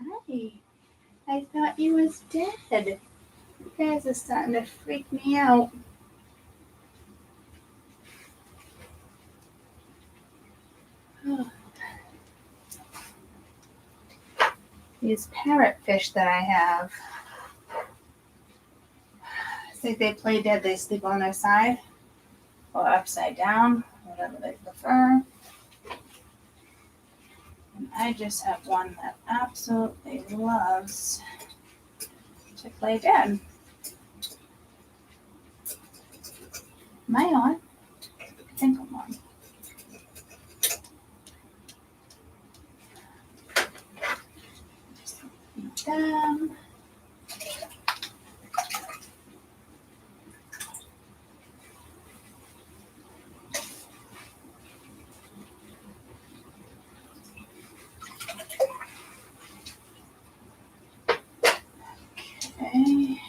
Hi. I thought you was dead. You guys are starting to freak me out. Oh. These parrotfish that I have, I think they play dead. They sleep on their side or upside down, whatever they prefer. And I just have one that absolutely loves to play dead. Am I on? I think I'm on. Just eat them. Okay.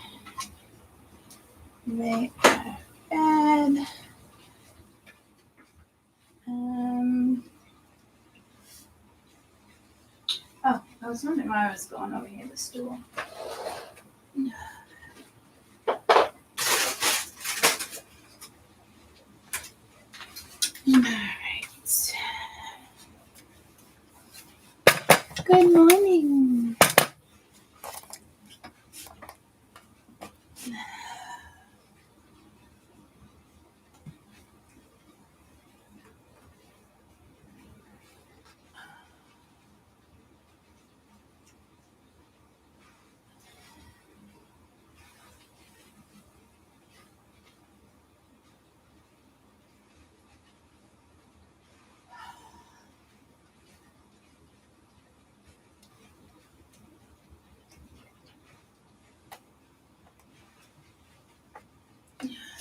They are fed. Oh, I was wondering why I was going over here, the stool. Alright. Good morning.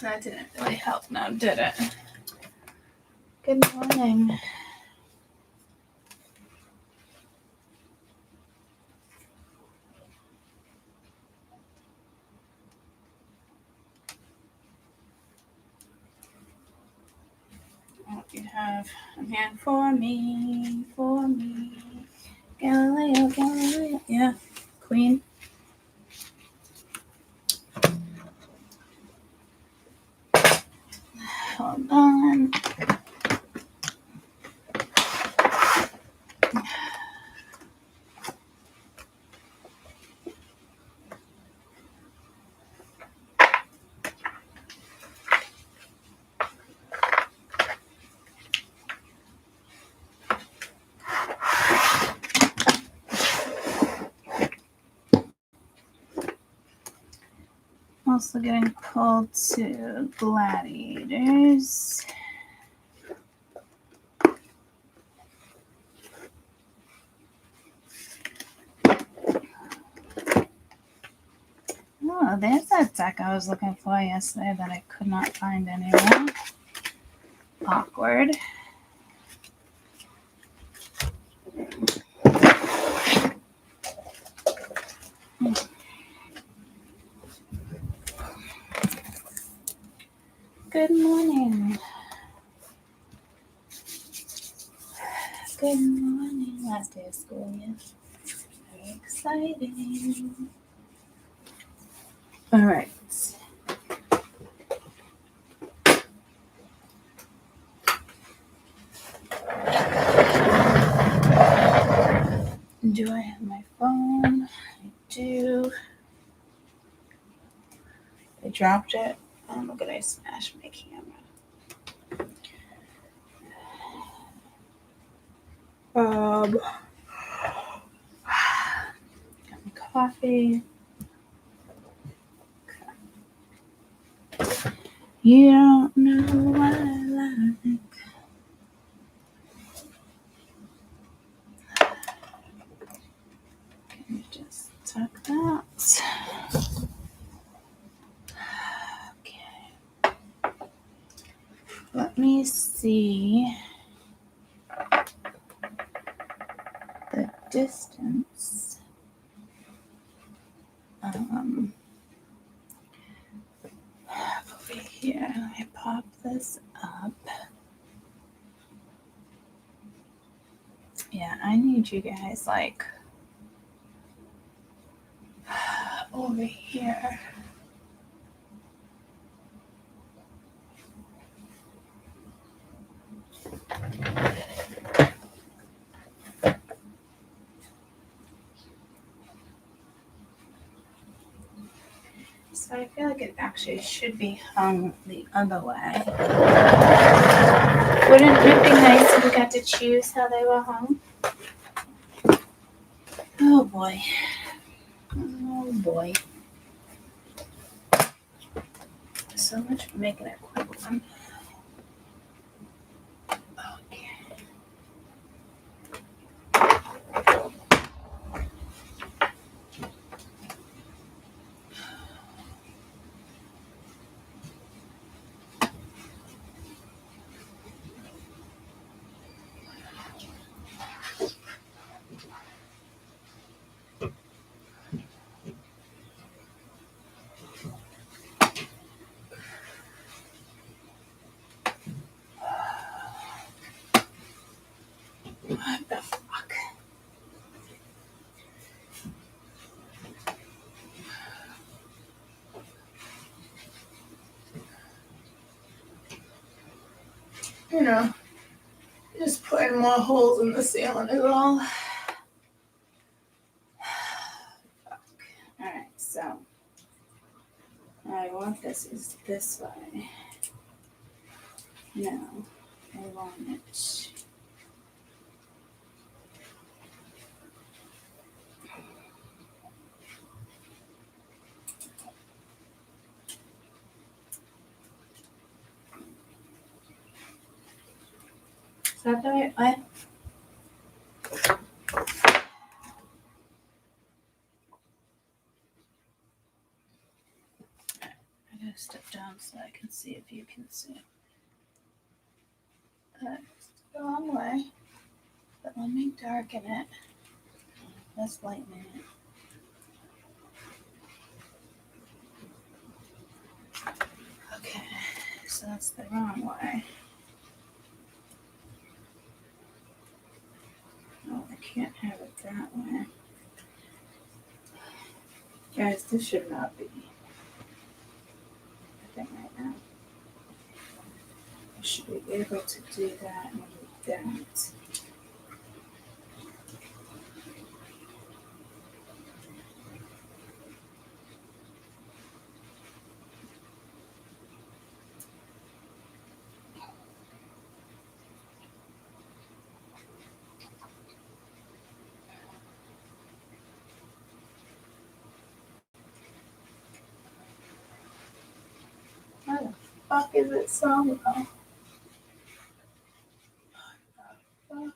That didn't really help now, did it? Good morning. Oh, you have a hand for me. Galileo. Yeah, Queen. Hold on. Also getting pulled to gladiators. Oh, there's that deck I was looking for yesterday that I could not find anywhere. Awkward. Good morning. Good morning. Last day of school, yes. Very exciting. All right. Do I have my phone? I do. I dropped it. Oh, look at I smashed my camera. Got my coffee. Okay. You don't know what I like. Can you just tuck that? Okay. Let me see the distance. Over here, let me pop this up. Yeah, I need you guys like over here. So I feel like it actually should be hung the other way. Wouldn't it be nice if we got to choose how they were hung? Oh boy. Oh boy. So much for making it a quick one. Okay. What the fuck? You know, just putting more holes in the ceiling is all. Alright, so I want this way. No, I want it. Is that the right way? I gotta step down so I can see if you can see. That's the wrong way. But let me darken it. Let's lighten it. Okay, so that's the wrong way. Oh, I can't have it that way. Guys, this should not be a thing right now. I should be able to do that and do that. Why the fuck is it so low? Fuck.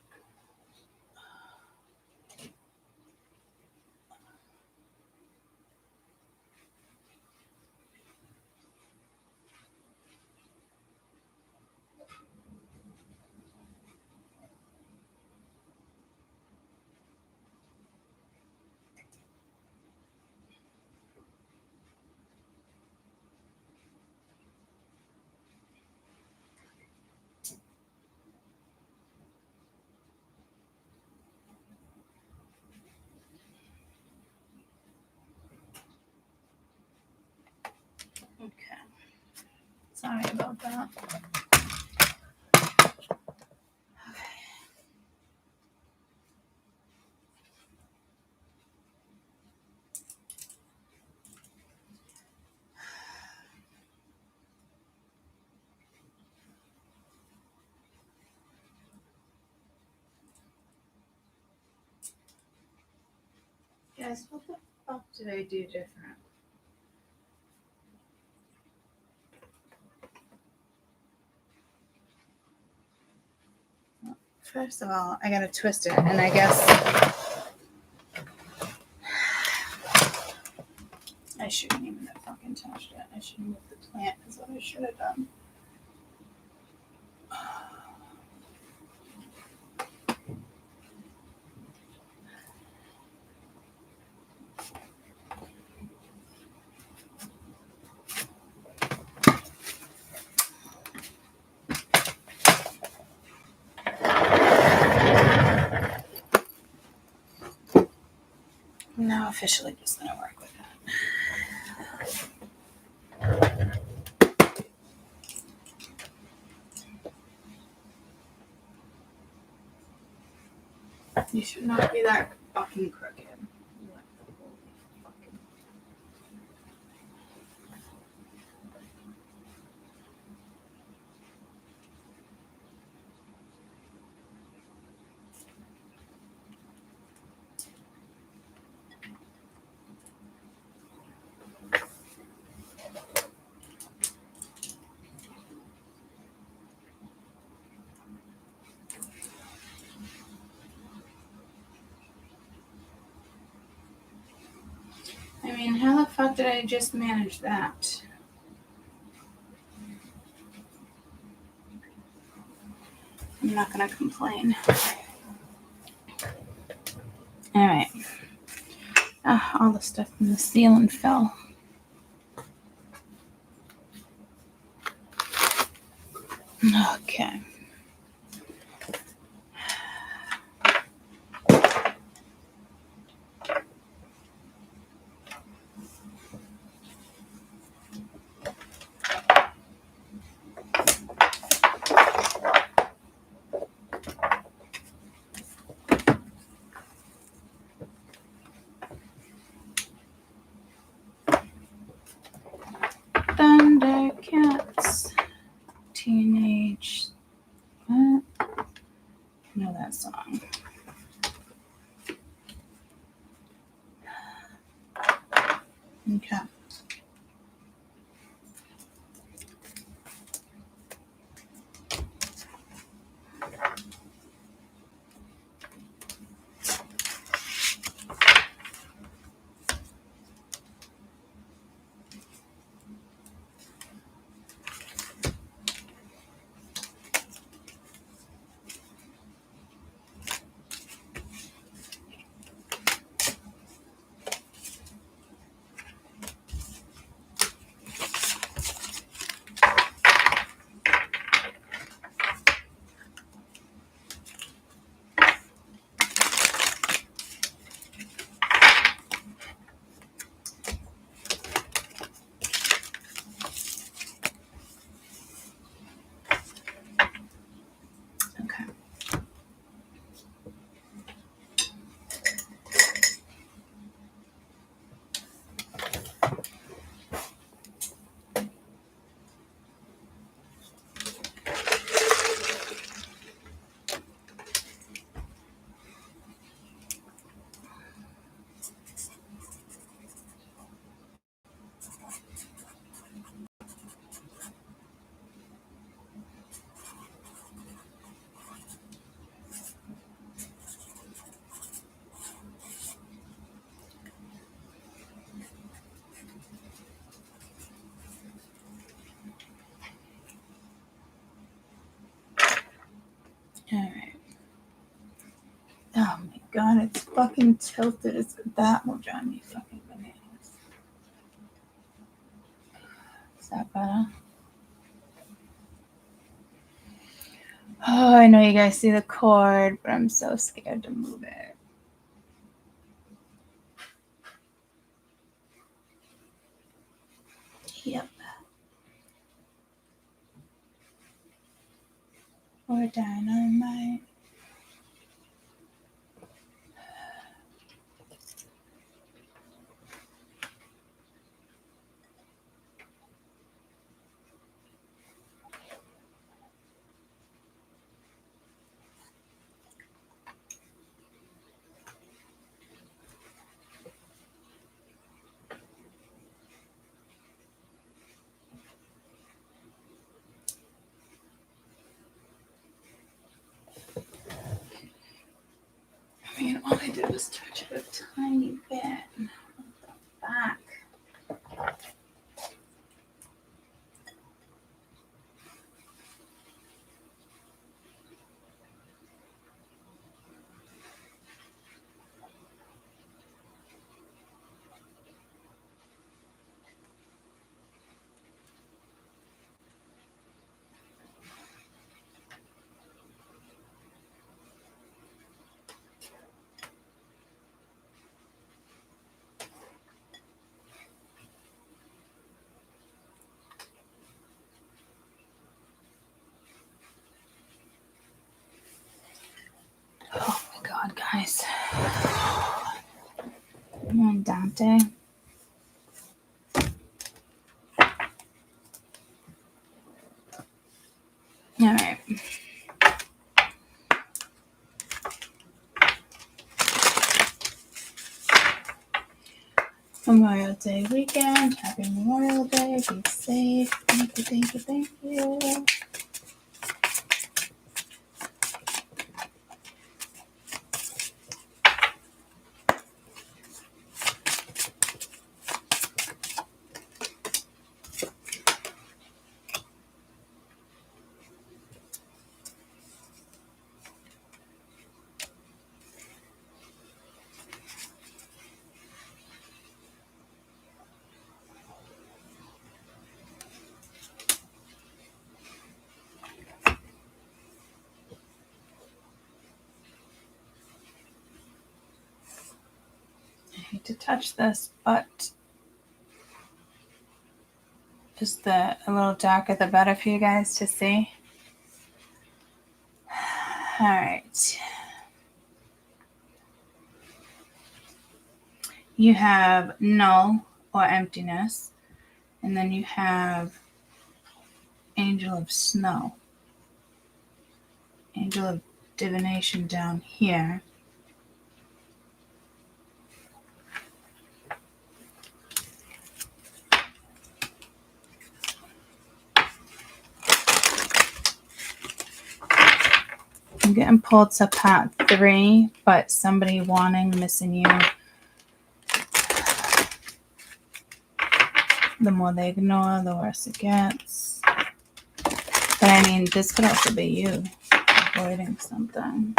Okay. Sorry about that. Guys, what the fuck did I do different? First of all, I gotta twist it, and I guess I shouldn't even have fucking touched it. I should have moved the plant, is what I should have done. I'm now officially just gonna work with that. You should not be that fucking crooked. What the holy fucking... I mean, how the fuck did I just manage that? I'm not gonna complain. Alright. All the stuff from the ceiling fell. Okay. Thundercats. Teenage. What? I know that song. Okay. Okay. Alright. Oh my god, it's fucking tilted. That will drive me fucking bananas. Is that better? Oh, I know you guys see the cord, but I'm so scared to move it. Yep. Or dynamite. I mean, all I did was touch it a tiny bit. What the fuck? Dante. All right. Memorial Day weekend. Happy Memorial Day. Be safe. Thank you, thank you, thank you. I hate to touch this, but just a little darker the better for you guys to see. All right. You have null or emptiness, and then you have angel of snow, angel of divination down here. I'm getting pulled to part 3, but somebody wanting, missing you. The more they ignore, the worse it gets. But I mean, this could also be you avoiding something.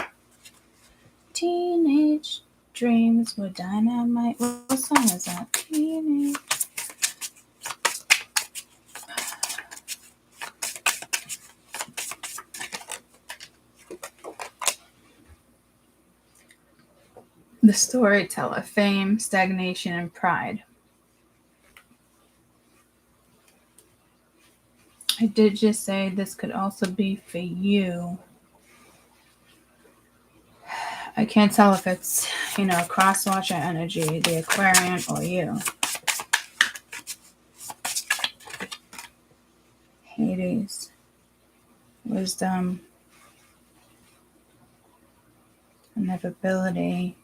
Teenage dreams were dynamite. What song is that? Teenage. The storyteller, fame, stagnation, and pride. I did just say this could also be for you. I can't tell if it's, crosswatcher energy, the Aquarian, or you. Hades. Wisdom. Inevitability.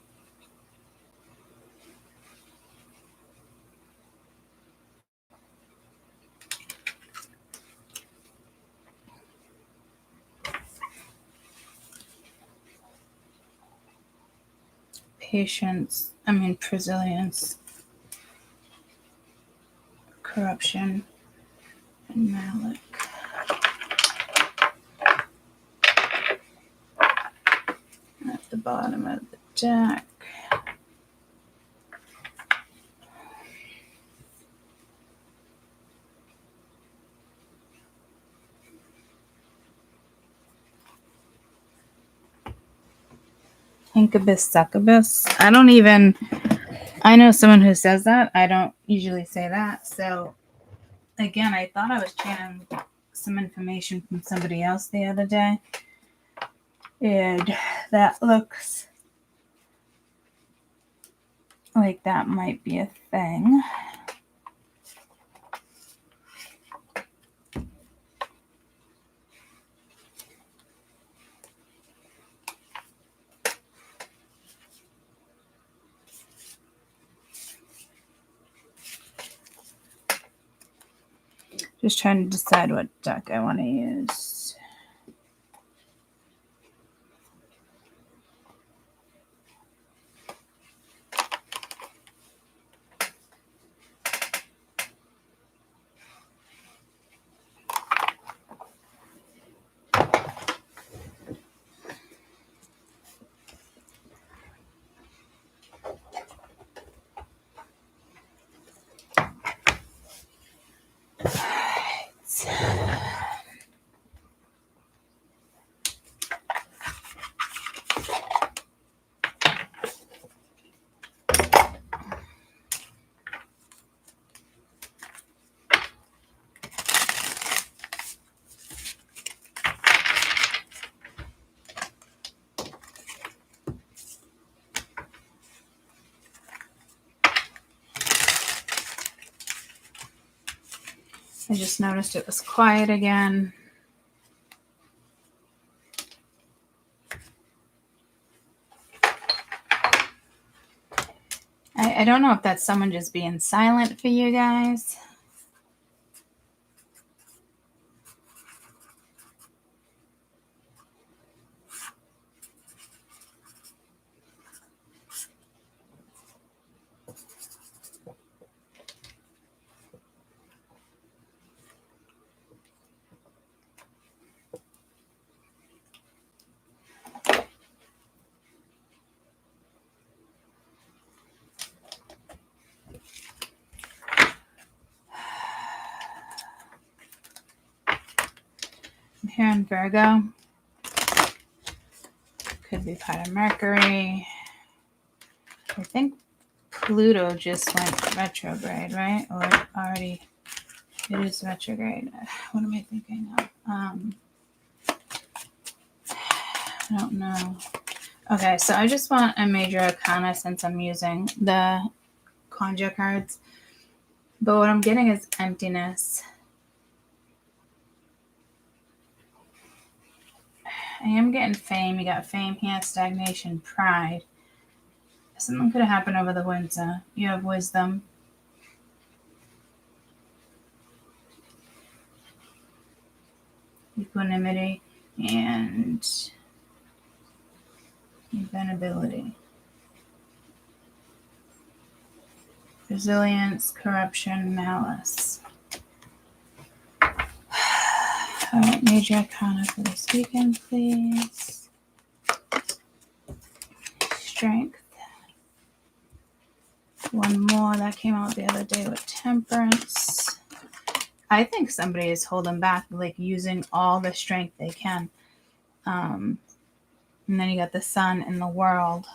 Patience. Resilience. Corruption. And Malik. At the bottom of the deck. Incubus succubus. I know someone who says that. I don't usually say that. So, again, I thought I was channeling some information from somebody else the other day. And that looks like that might be a thing. Just trying to decide what deck I want to use. I just noticed it was quiet again. I don't know if that's someone just being silent for you guys. Here in Virgo, could be part of Mercury. I think Pluto just went retrograde, right? Or already it is retrograde. What am I thinking of? I don't know. Okay, so I just want a major arcana since I'm using the conjure cards. But what I'm getting is emptiness. I am getting fame. You got fame here, stagnation, pride. Something could have happened over the winter. You have wisdom. Equanimity and inventibility. Resilience, corruption, malice. All right, major arcana for this weekend, please. Strength. One more that came out the other day with temperance. I think somebody is holding back, like using all the strength they can. And then you got the sun and the world.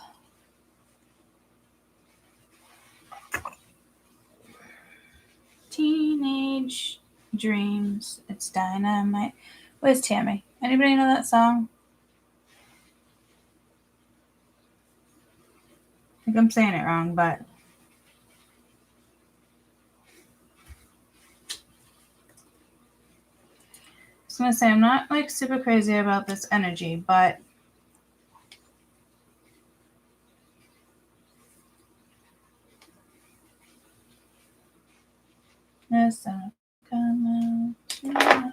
Teenage dreams. It's dynamite. Where's Tammy? Anybody know that song? I think I'm saying it wrong, but I was gonna say I'm not like super crazy about this energy, but yes, I'll come out tomorrow.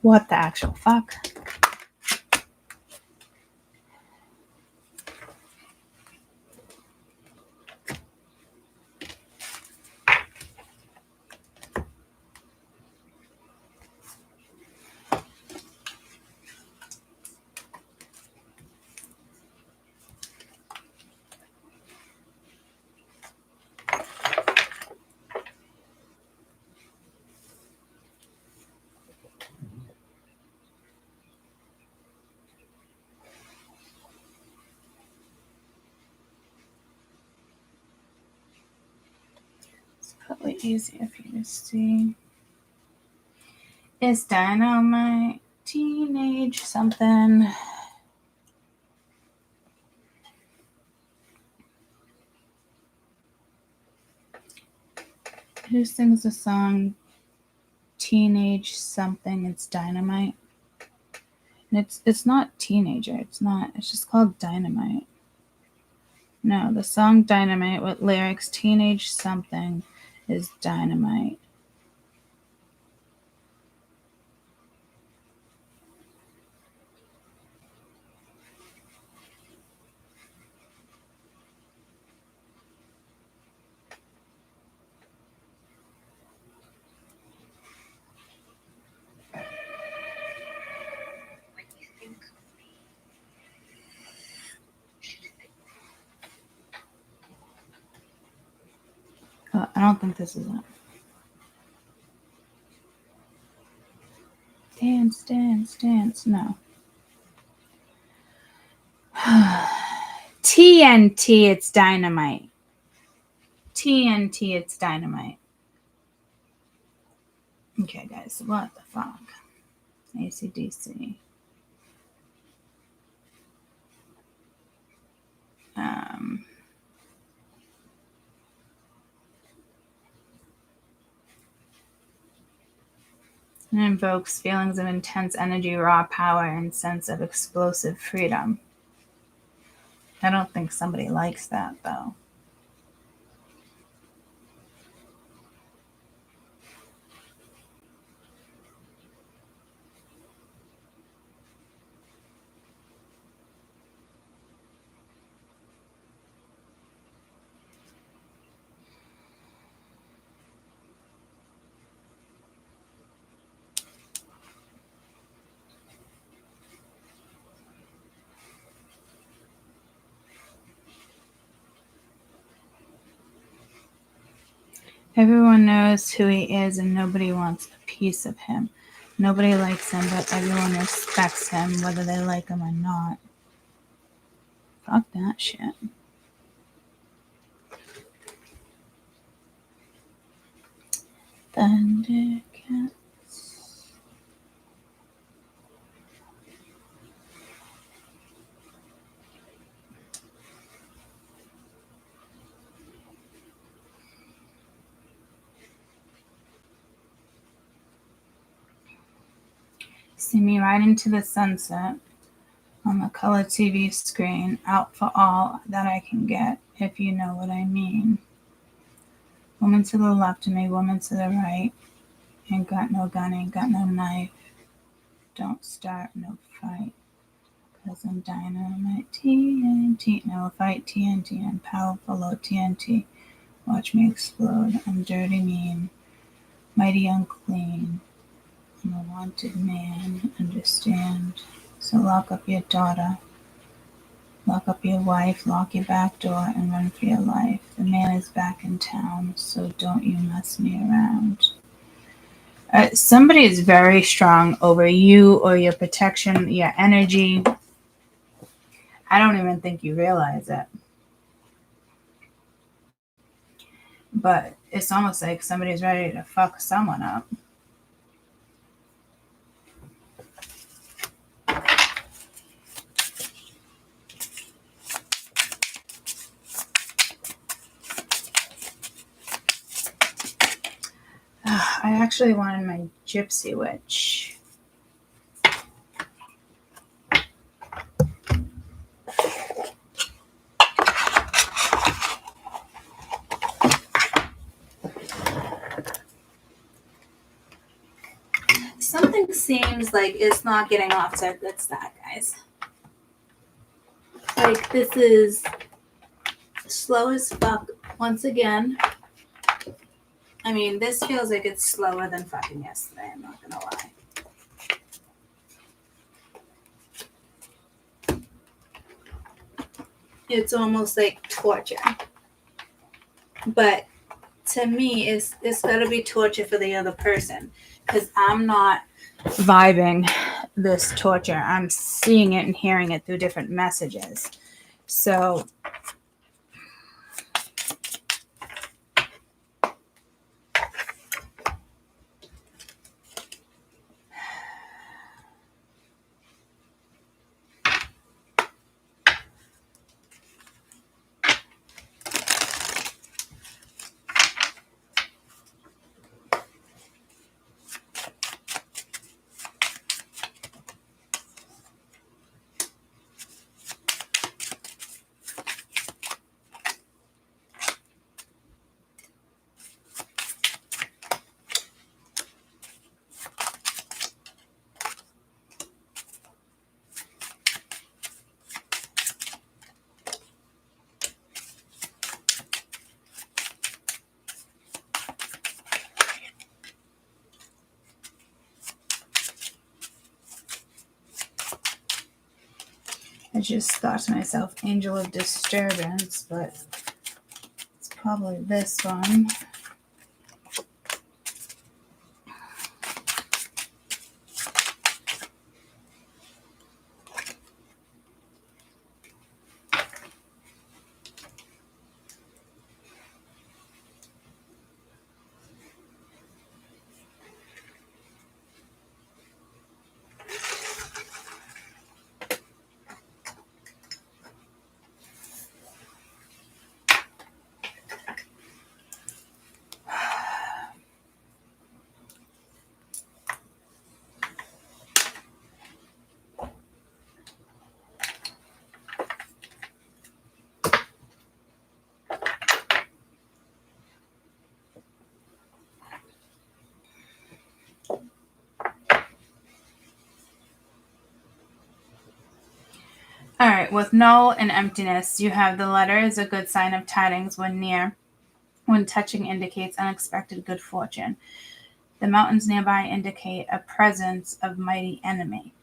What the actual fuck? Probably easier for you to see. It's dynamite, teenage something. Who sings the song Teenage something? It's dynamite. And it's not teenager. It's not. It's just called Dynamite. No, the song Dynamite with lyrics Teenage something is Dynamite. I don't think this is it. Dance, dance, dance. No. TNT, it's dynamite. TNT, it's dynamite. Okay, guys, what the fuck? ACDC. It invokes feelings of intense energy, raw power, and sense of explosive freedom. I don't think somebody likes that, though. Everyone knows who he is and nobody wants a piece of him. Nobody likes him, but everyone respects him, whether they like him or not. Fuck that shit. Thundercats. See me right into the sunset on the color TV screen, out for all that I can get, if you know what I mean. Woman to the left of me, woman to the right. Ain't got no gun, ain't got no knife. Don't start no fight, 'cause I'm dynamite TNT. Now fight TNT, I'm powerful, low TNT. Watch me explode, I'm dirty mean, mighty unclean. I'm a wanted man, understand? So lock up your daughter, lock up your wife, lock your back door, and run for your life. The man is back in town, so don't you mess me around. Somebody is very strong over you or your protection, your energy. I don't even think you realize it. But it's almost like somebody's ready to fuck someone up. I actually wanted my Gypsy Witch. Something seems like it's not getting off to a good start, guys. Like, this is slow as fuck once again. I mean, this feels like it's slower than fucking yesterday, I'm not gonna lie. It's almost like torture. But to me, it's gotta be torture for the other person. Because I'm not vibing this torture. I'm seeing it and hearing it through different messages. So I just thought to myself, Angel of Disturbance, but it's probably this one. All right, with null and emptiness, you have the letter is a good sign of tidings when near. When touching indicates unexpected good fortune. The mountains nearby indicate a presence of mighty enemy.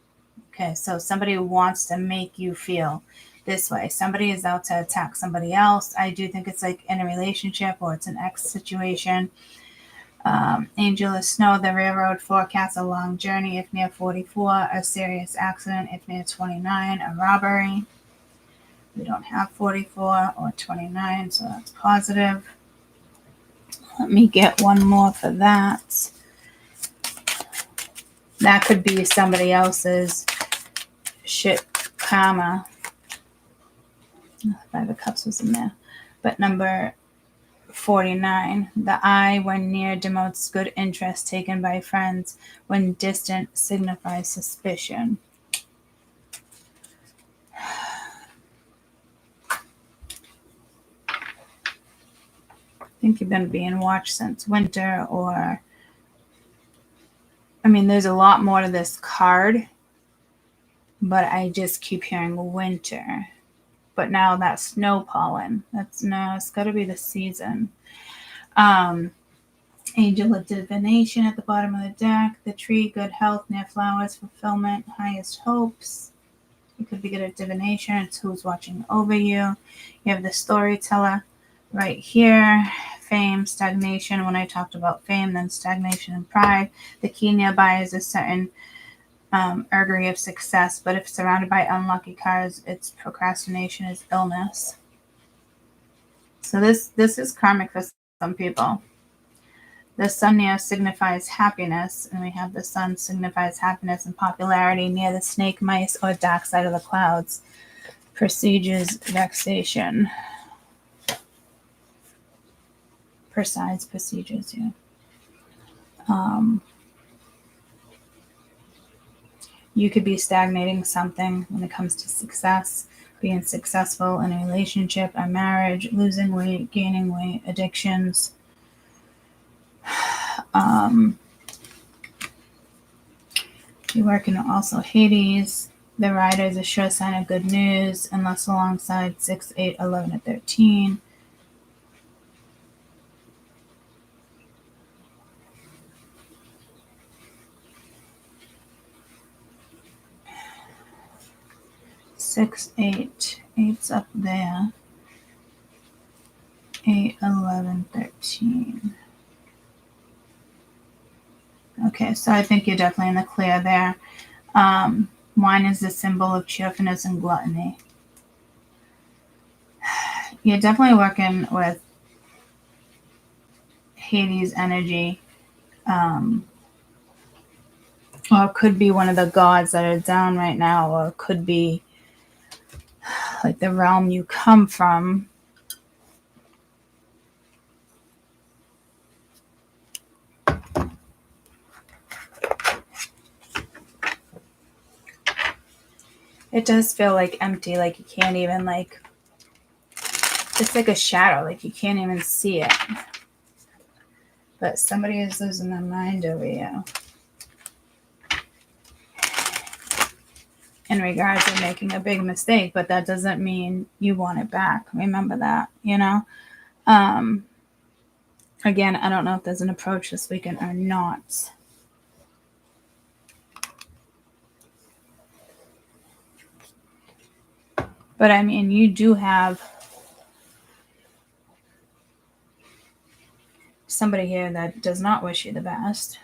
Okay, so somebody wants to make you feel this way. Somebody is out to attack somebody else. I do think it's like in a relationship or it's an ex situation. Angel of Snow, the railroad forecasts a long journey if near 44, a serious accident if near 29, a robbery. We don't have 44 or 29, so that's positive. Let me get one more for that. That could be somebody else's shit karma. Five of Cups was in there. But number 49, the eye when near denotes good interest taken by friends. When distant signifies suspicion. I think you've been being watched since winter, or I mean, there's a lot more to this card, but I just keep hearing winter. But now that snow pollen, it's got to be the season. Angel of Divination at the bottom of the deck. The tree, good health, near flowers, fulfillment, highest hopes. You could be good at divination. It's who's watching over you. You have the storyteller right here. Fame, stagnation. When I talked about fame, then stagnation and pride. The key nearby is a certain augury of success, but if surrounded by unlucky cards, its procrastination is illness. So this is karmic for some people. The sun near signifies happiness, and we have the sun signifies happiness and popularity. Near the snake, mice, or dark side of the clouds, prestiges, vexation. Presides, procedures, yeah. You could be stagnating something when it comes to success, being successful in a relationship, a marriage, losing weight, gaining weight, addictions. You work in also Hades. The rider is a sure sign of good news, unless alongside 6, 8, 11, and 13. Six, eight, eight's up there. 8, 11, 13. Okay, so I think you're definitely in the clear there. Wine is the symbol of cheerfulness and gluttony. You're definitely working with Hades energy. Or it could be one of the gods that are down right now, or it could be like the realm you come from. It does feel like empty, like you can't even it's like a shadow, like you can't even see it. But somebody is losing their mind over you. In regards to making a big mistake, but that doesn't mean you want it back. Remember that, Again, I don't know if there's an approach this weekend or not. But I mean, you do have somebody here that does not wish you the best.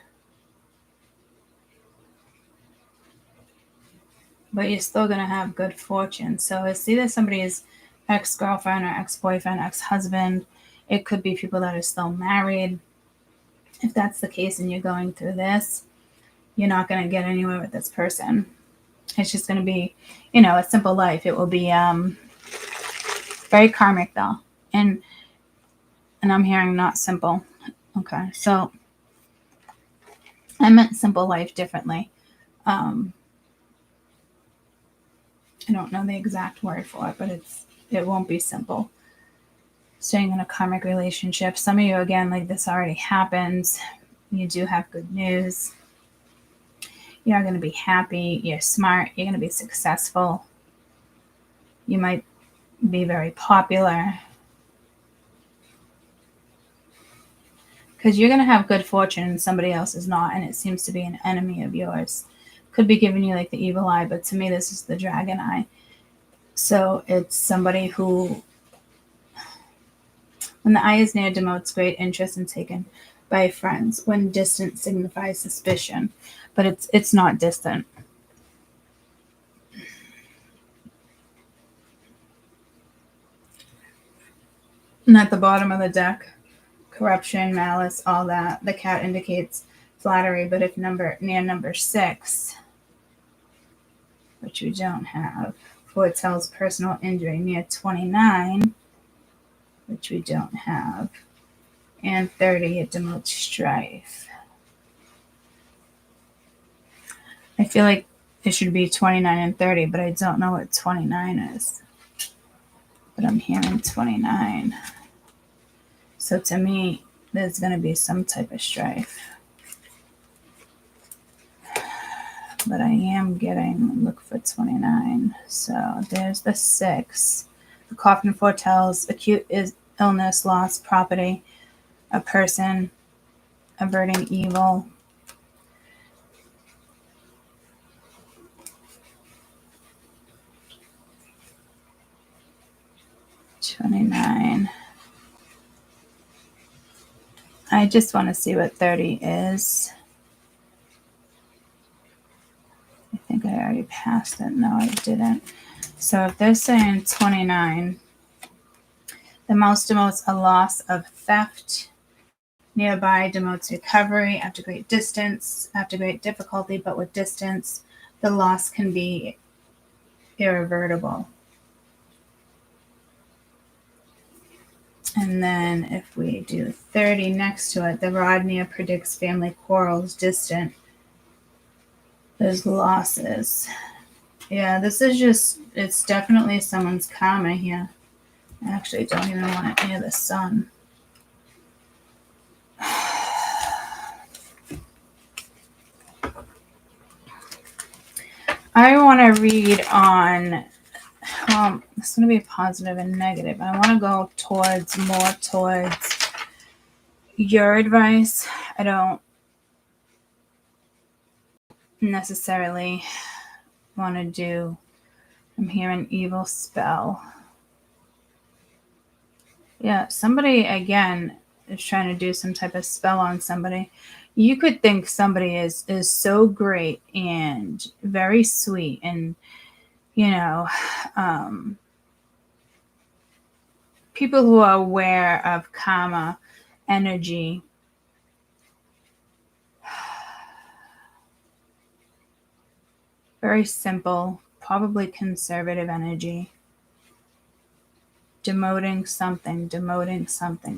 But you're still going to have good fortune. So it's either somebody's ex-girlfriend or ex-boyfriend, ex-husband. It could be people that are still married. If that's the case and you're going through this, you're not going to get anywhere with this person. It's just going to be, a simple life. It will be very karmic, though. And I'm hearing not simple. Okay, so I meant simple life differently. I don't know the exact word for it, but it won't be simple. Staying in a karmic relationship. Some of you, again, like this already happens. You do have good news. You're going to be happy. You're smart. You're going to be successful. You might be very popular. Because you're going to have good fortune and somebody else is not, and it seems to be an enemy of yours. Could be giving you like the evil eye, but to me this is the dragon eye. So it's somebody who, when the eye is near, denotes great interest and taken by friends. When distant, signifies suspicion, but it's not distant. And at the bottom of the deck, corruption, malice, all that. The cat indicates flattery, but if near number 6, which we don't have, foretells personal injury. Near 29, which we don't have, and 30, it denotes strife. I feel like it should be 29 and 30, but I don't know what 29 is. But I'm hearing 29. So to me, there's going to be some type of strife. But I am getting, look for 29. So there's the 6. The coffin foretells acute illness, loss, property, a person, averting evil. $29. I just want to see what 30 is. I think I already passed it. No, I didn't. So if they're saying 29, the mouse denotes a loss of theft. Nearby denotes recovery after great distance, after great difficulty, but with distance, the loss can be irreversible. And then if we do 30 next to it, the rod near predicts family quarrels, distant. There's losses. Yeah, this is just, it's definitely someone's karma here. I actually don't even want it near the sun. I want to read on, well, it's going to be positive and negative. I want to go more towards your advice. I don't necessarily want to do, I'm hearing evil spell. Yeah, somebody, again, is trying to do some type of spell on somebody. You could think somebody is so great and very sweet and, you know, people who are aware of karma energy. Very simple, probably conservative energy. Demoting something.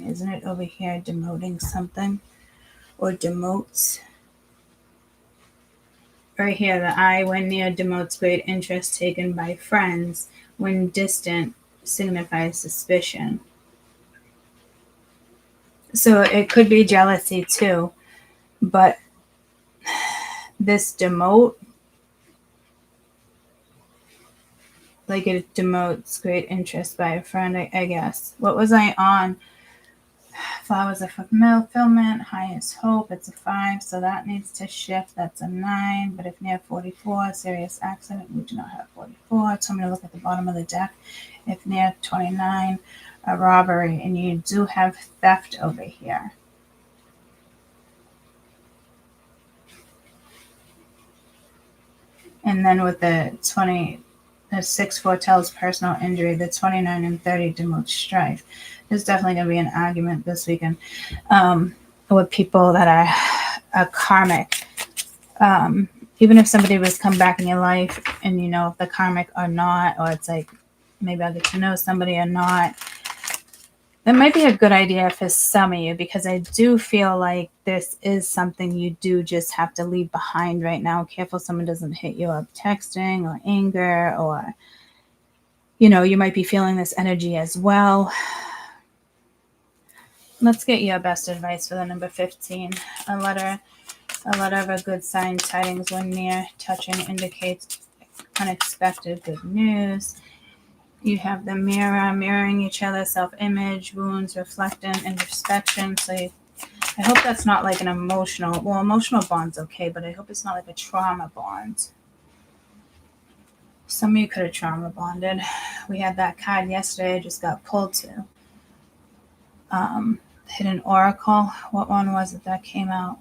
Isn't it over here? Demoting something. Or demotes. Right here, the eye when near demotes great interest taken by friends. When distant, signifies suspicion. So it could be jealousy too. But this demote, like it demotes great interest by a friend, I guess. What was I on? Flowers of fulfillment, highest hope, it's a 5, so that needs to shift. That's a 9, but if near 44, serious accident, we do not have 44. So I'm going to look at the bottom of the deck. If near 29, a robbery, and you do have theft over here. And then with the 6 foretells personal injury, the 29 and 30 denotes strife. There's definitely going to be an argument this weekend with people that are karmic. Even if somebody was come back in your life and you know if the karmic or not, or it's like maybe I'll get to know somebody or not, that might be a good idea for some of you, because I do feel like this is something you do just have to leave behind right now. Careful someone doesn't hit you up texting or anger, or, you know, you might be feeling this energy as well. Let's get your best advice for the number 15. A letter of a good sign, tidings when near, touching indicates unexpected good news. You have the mirror, mirroring each other, self-image, wounds, reflecting, introspection. So I hope that's not like an emotional bond's okay, but I hope it's not like a trauma bond. Some of you could have trauma bonded. We had that card yesterday. I just got pulled to. Hidden Oracle. What one was it that came out?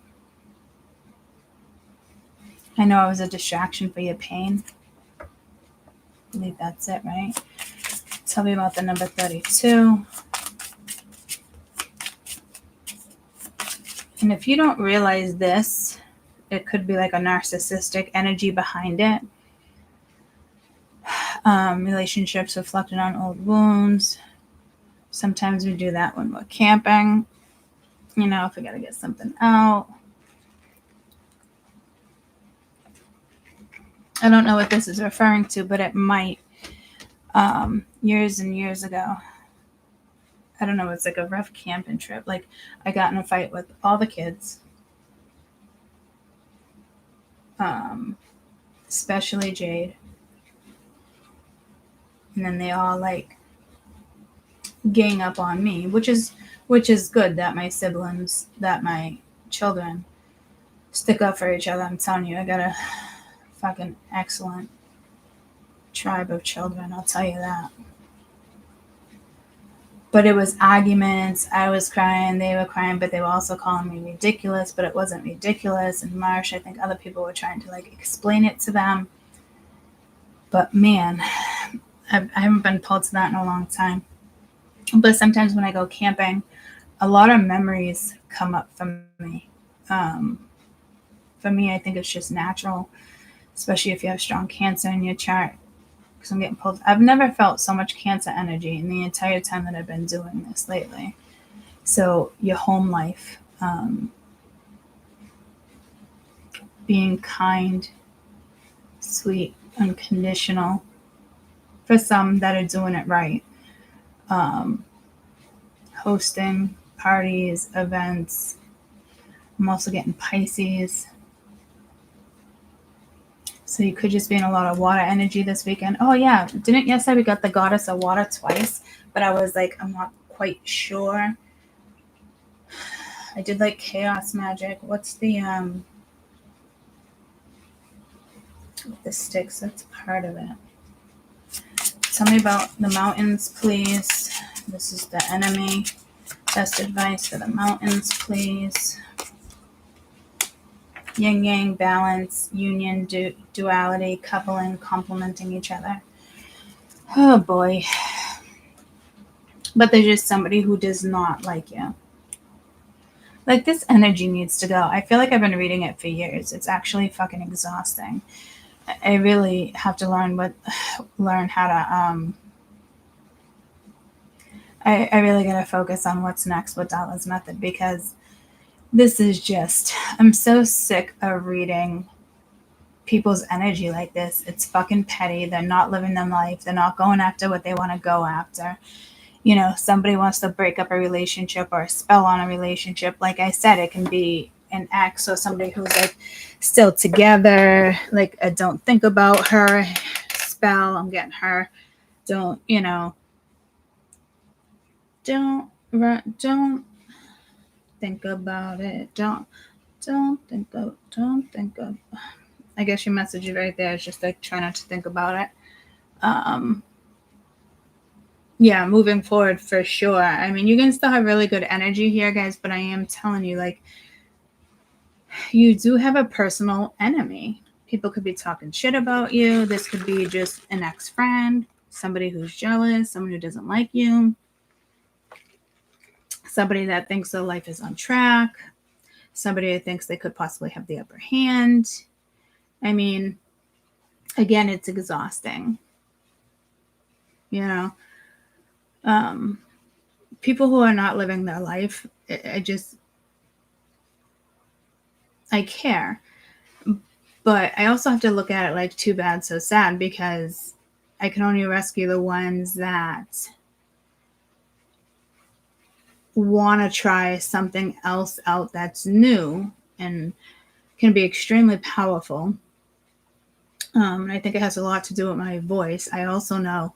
I know it was a distraction for your pain. I believe that's it, right? Tell me about the number 32. And if you don't realize this, it could be like a narcissistic energy behind it. Relationships reflected on old wounds. Sometimes we do that when we're camping. You know, if we got to get something out. I don't know what this is referring to, but it might. Years and years ago, I don't know, it's like a rough camping trip. Like, I got in a fight with all the kids, especially Jade. And then they all like gang up on me, which is good that my siblings, that my children stick up for each other. I'm telling you, I got a fucking excellent tribe of children, I'll tell you that. But it was arguments. I was crying, they were crying, but they were also calling me ridiculous, but it wasn't ridiculous. And Marsh, I think other people were trying to like explain it to them. But man, I haven't been pulled to that in a long time. But sometimes when I go camping, a lot of memories come up for me. For me, I think it's just natural, especially if you have strong Cancer in your chart. Because I'm getting pulled. I've never felt so much Cancer energy in the entire time that I've been doing this lately. So your home life, being kind, sweet, unconditional. For some that are doing it right. Hosting parties, events. I'm also getting Pisces. So you could just be in a lot of water energy this weekend. Oh yeah, didn't yesterday we got the goddess of water twice, but I was like, I'm not quite sure. I did like chaos magic. What's the sticks? That's part of it. Tell me about the mountains, please. This is the enemy. Best advice for the mountains, please. Yin yang, balance, union, duality, coupling, complementing each other. Oh boy. But there's just somebody who does not like you. Like, this energy needs to go. I feel like I've been reading it for years. It's actually fucking exhausting. I really have to learn how to I really gotta focus on what's next with Dalla's method, because this is just, I'm so sick of reading people's energy like this. It's fucking petty. They're not living their life. They're not going after what they want to go after. You know, somebody wants to break up a relationship or a spell on a relationship. Like I said, it can be an ex or somebody who's like still together. Like a don't think about her spell. I'm getting her. Don't think about it. Don't think of. I guess your message right there is just like try not to think about it. Yeah, moving forward for sure. I mean, you can still have really good energy here, guys, but I am telling you, like, you do have a personal enemy. People could be talking shit about you. This could be just an ex-friend, somebody who's jealous, someone who doesn't like you, somebody that thinks their life is on track, somebody who thinks they could possibly have the upper hand. I mean, again, it's exhausting. You know, people who are not living their life, I care. But I also have to look at it like too bad, so sad, because I can only rescue the ones that want to try something else out that's new and can be extremely powerful. I think it has a lot to do with my voice. I also know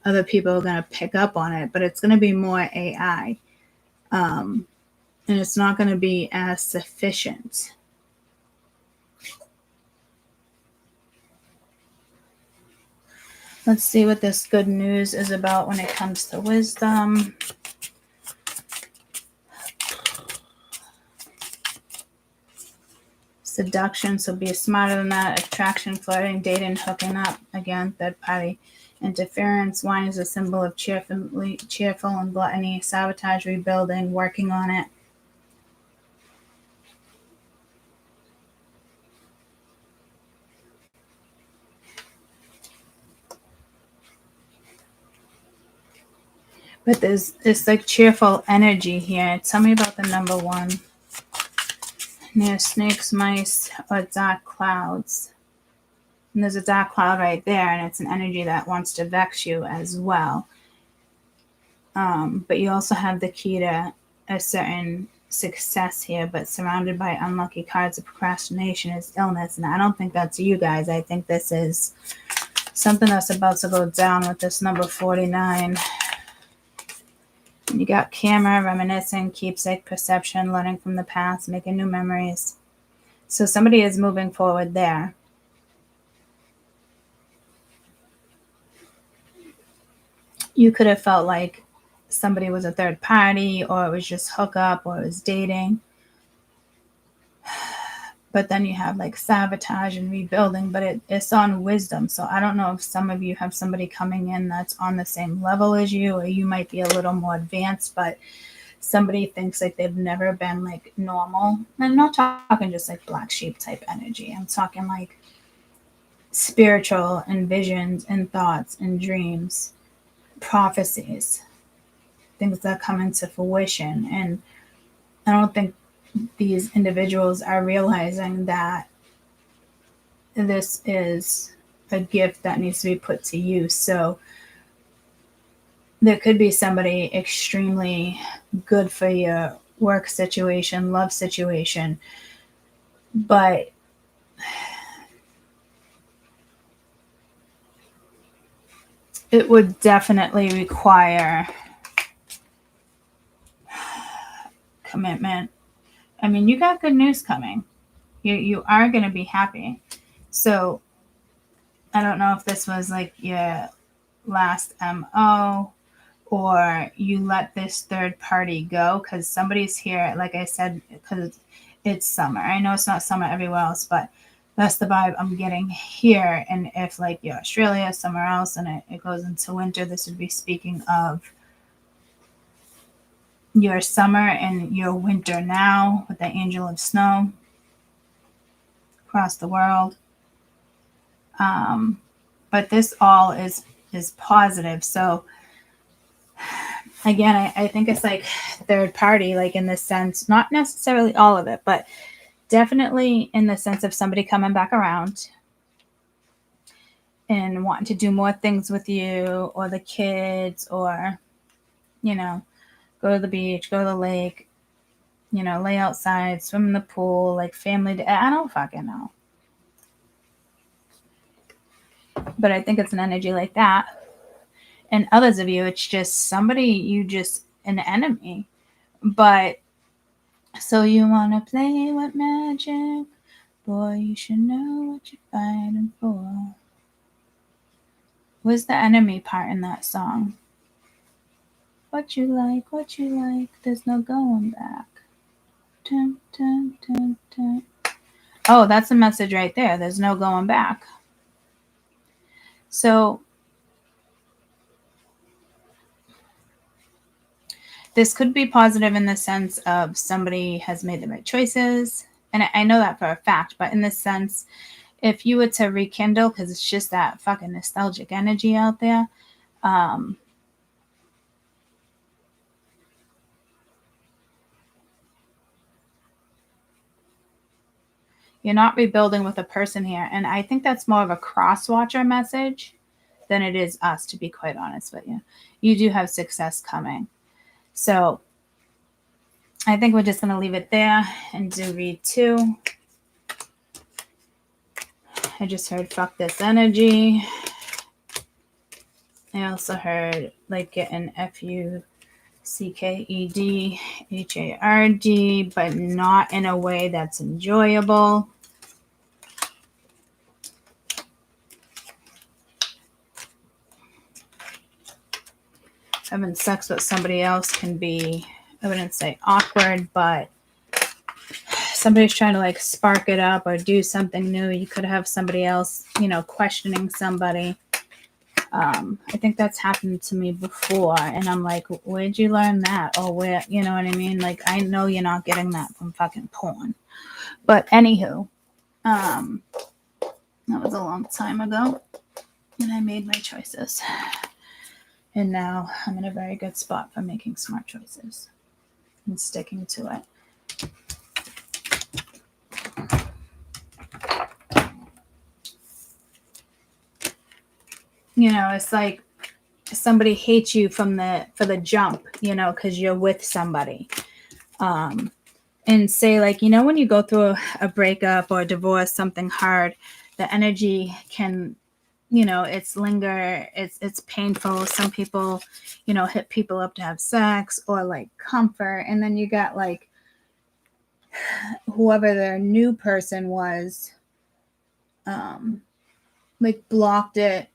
other people are going to pick up on it, but it's going to be more AI. And it's not going to be as sufficient. Let's see what this good news is about when it comes to wisdom. Seduction, so be smarter than that. Attraction, flirting, dating, hooking up. Again, third party. Interference. Wine is a symbol of cheerful and gluttony. Sabotage, rebuilding, working on it. But there's this like cheerful energy here. Tell me about the number one. Near snakes, mice, or dark clouds. And there's a dark cloud right there, and it's an energy that wants to vex you as well. But you also have the key to a certain success here, but surrounded by unlucky cards of procrastination is illness. And I don't think that's you guys. I think this is something that's about to go down with this number 49. You got camera, reminiscing, keepsake, perception, learning from the past, making new memories. So somebody is moving forward there. You could have felt like somebody was a third party, or it was just hookup, or it was dating. But then you have like sabotage and rebuilding, but it's on wisdom. So I don't know if some of you have somebody coming in that's on the same level as you, or you might be a little more advanced, but somebody thinks like they've never been like normal. I'm not talking just like black sheep type energy. I'm talking like spiritual and visions and thoughts and dreams, prophecies, things that come into fruition. And I don't think these individuals are realizing that this is a gift that needs to be put to use. So there could be somebody extremely good for your work situation, love situation, but it would definitely require commitment. I mean, you got good news coming. You are going to be happy. So I don't know if this was like your last MO, or you let this third party go, because somebody's here, like I said, because it's summer. I know it's not summer everywhere else, but that's the vibe I'm getting here. And if like you're Australia, somewhere else, and it goes into winter, this would be speaking of your summer and your winter now with the angel of snow across the world. But this all is positive. So again, I think it's like third party, like in the sense, not necessarily all of it, but definitely in the sense of somebody coming back around and wanting to do more things with you or the kids, or, you know, go to the beach, go to the lake, you know, lay outside, swim in the pool, like family day. I don't fucking know. But I think it's an energy like that. And others of you, it's just somebody, you just an enemy. But so you want to play with magic? Boy, you should know what you're fighting for. Where's the enemy part in that song? What you like, there's no going back. Dun, dun, dun, dun. Oh, that's a message right there. There's no going back. So this could be positive in the sense of somebody has made the right choices. And I know that for a fact, but in this sense, if you were to rekindle, because it's just that fucking nostalgic energy out there, you're not rebuilding with a person here. And I think that's more of a cross-watcher message than it is us, to be quite honest with you. You do have success coming. So I think we're just going to leave it there and do read 2. I just heard fuck this energy. I also heard like getting FUCKEDHARD, but not in a way that's enjoyable. Having sex with somebody else can be, I wouldn't say awkward, but somebody's trying to like spark it up or do something new. You could have somebody else, questioning somebody. I think that's happened to me before, and I'm like, where'd you learn that? Or where, you know what I mean? Like, I know you're not getting that from fucking porn. But anywho, that was a long time ago, and I made my choices. And now I'm in a very good spot for making smart choices and sticking to it. It's like somebody hates you for the jump, because you're with somebody. And say like, when you go through a breakup or a divorce, something hard, the energy can, it's linger, it's painful. Some people, hit people up to have sex or like comfort. And then you got like whoever their new person was, like blocked it.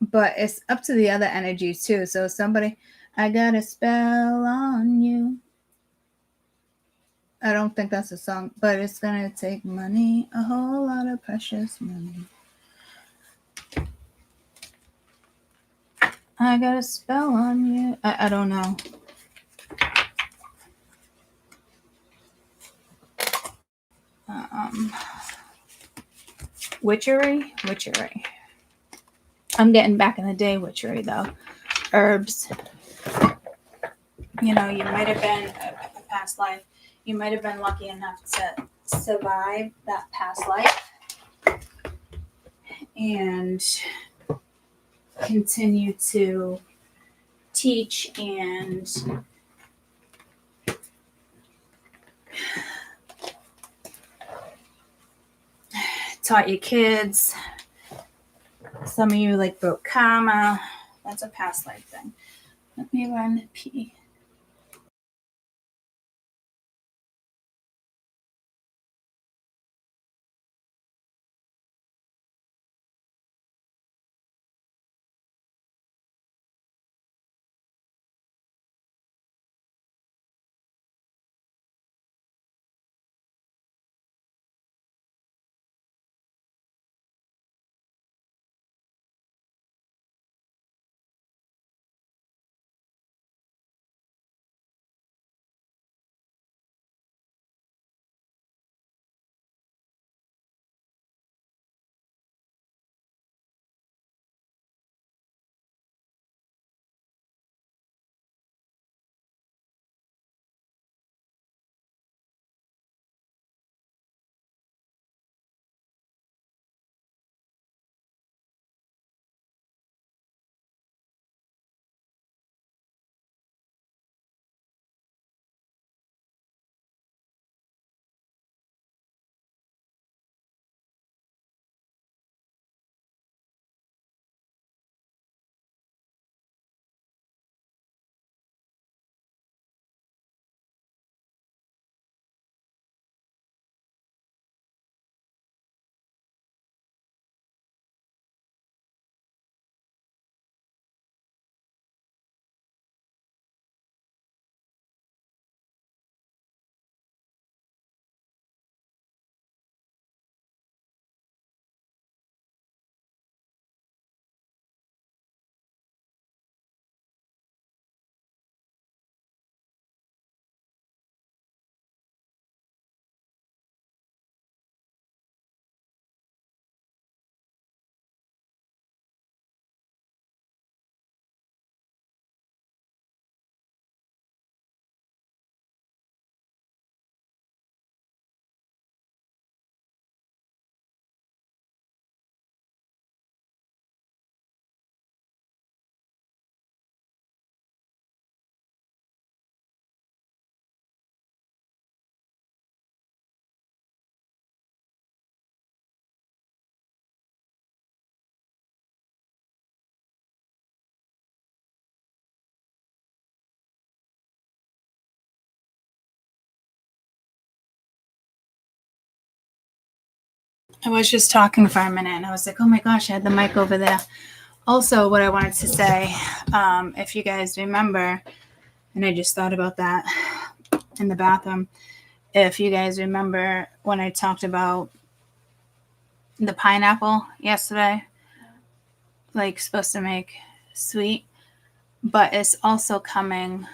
But it's up to the other energy too. So somebody, I got a spell on you. I don't think that's a song, but it's gonna take money, a whole lot of precious money. I got a spell on you. I don't know. Witchery. I'm getting back in the day witchery though. Herbs. You might have been a past life. You might have been lucky enough to survive that past life and continue to teach and taught your kids. Some of you like broke karma. That's a past life thing. Let me run pee. I was just talking for a minute and I was like, oh my gosh, I had the mic over there. Also, what I wanted to say, if you guys remember, and I just thought about that in the bathroom, if you guys remember when I talked about the pineapple yesterday, like supposed to make sweet, but it's also coming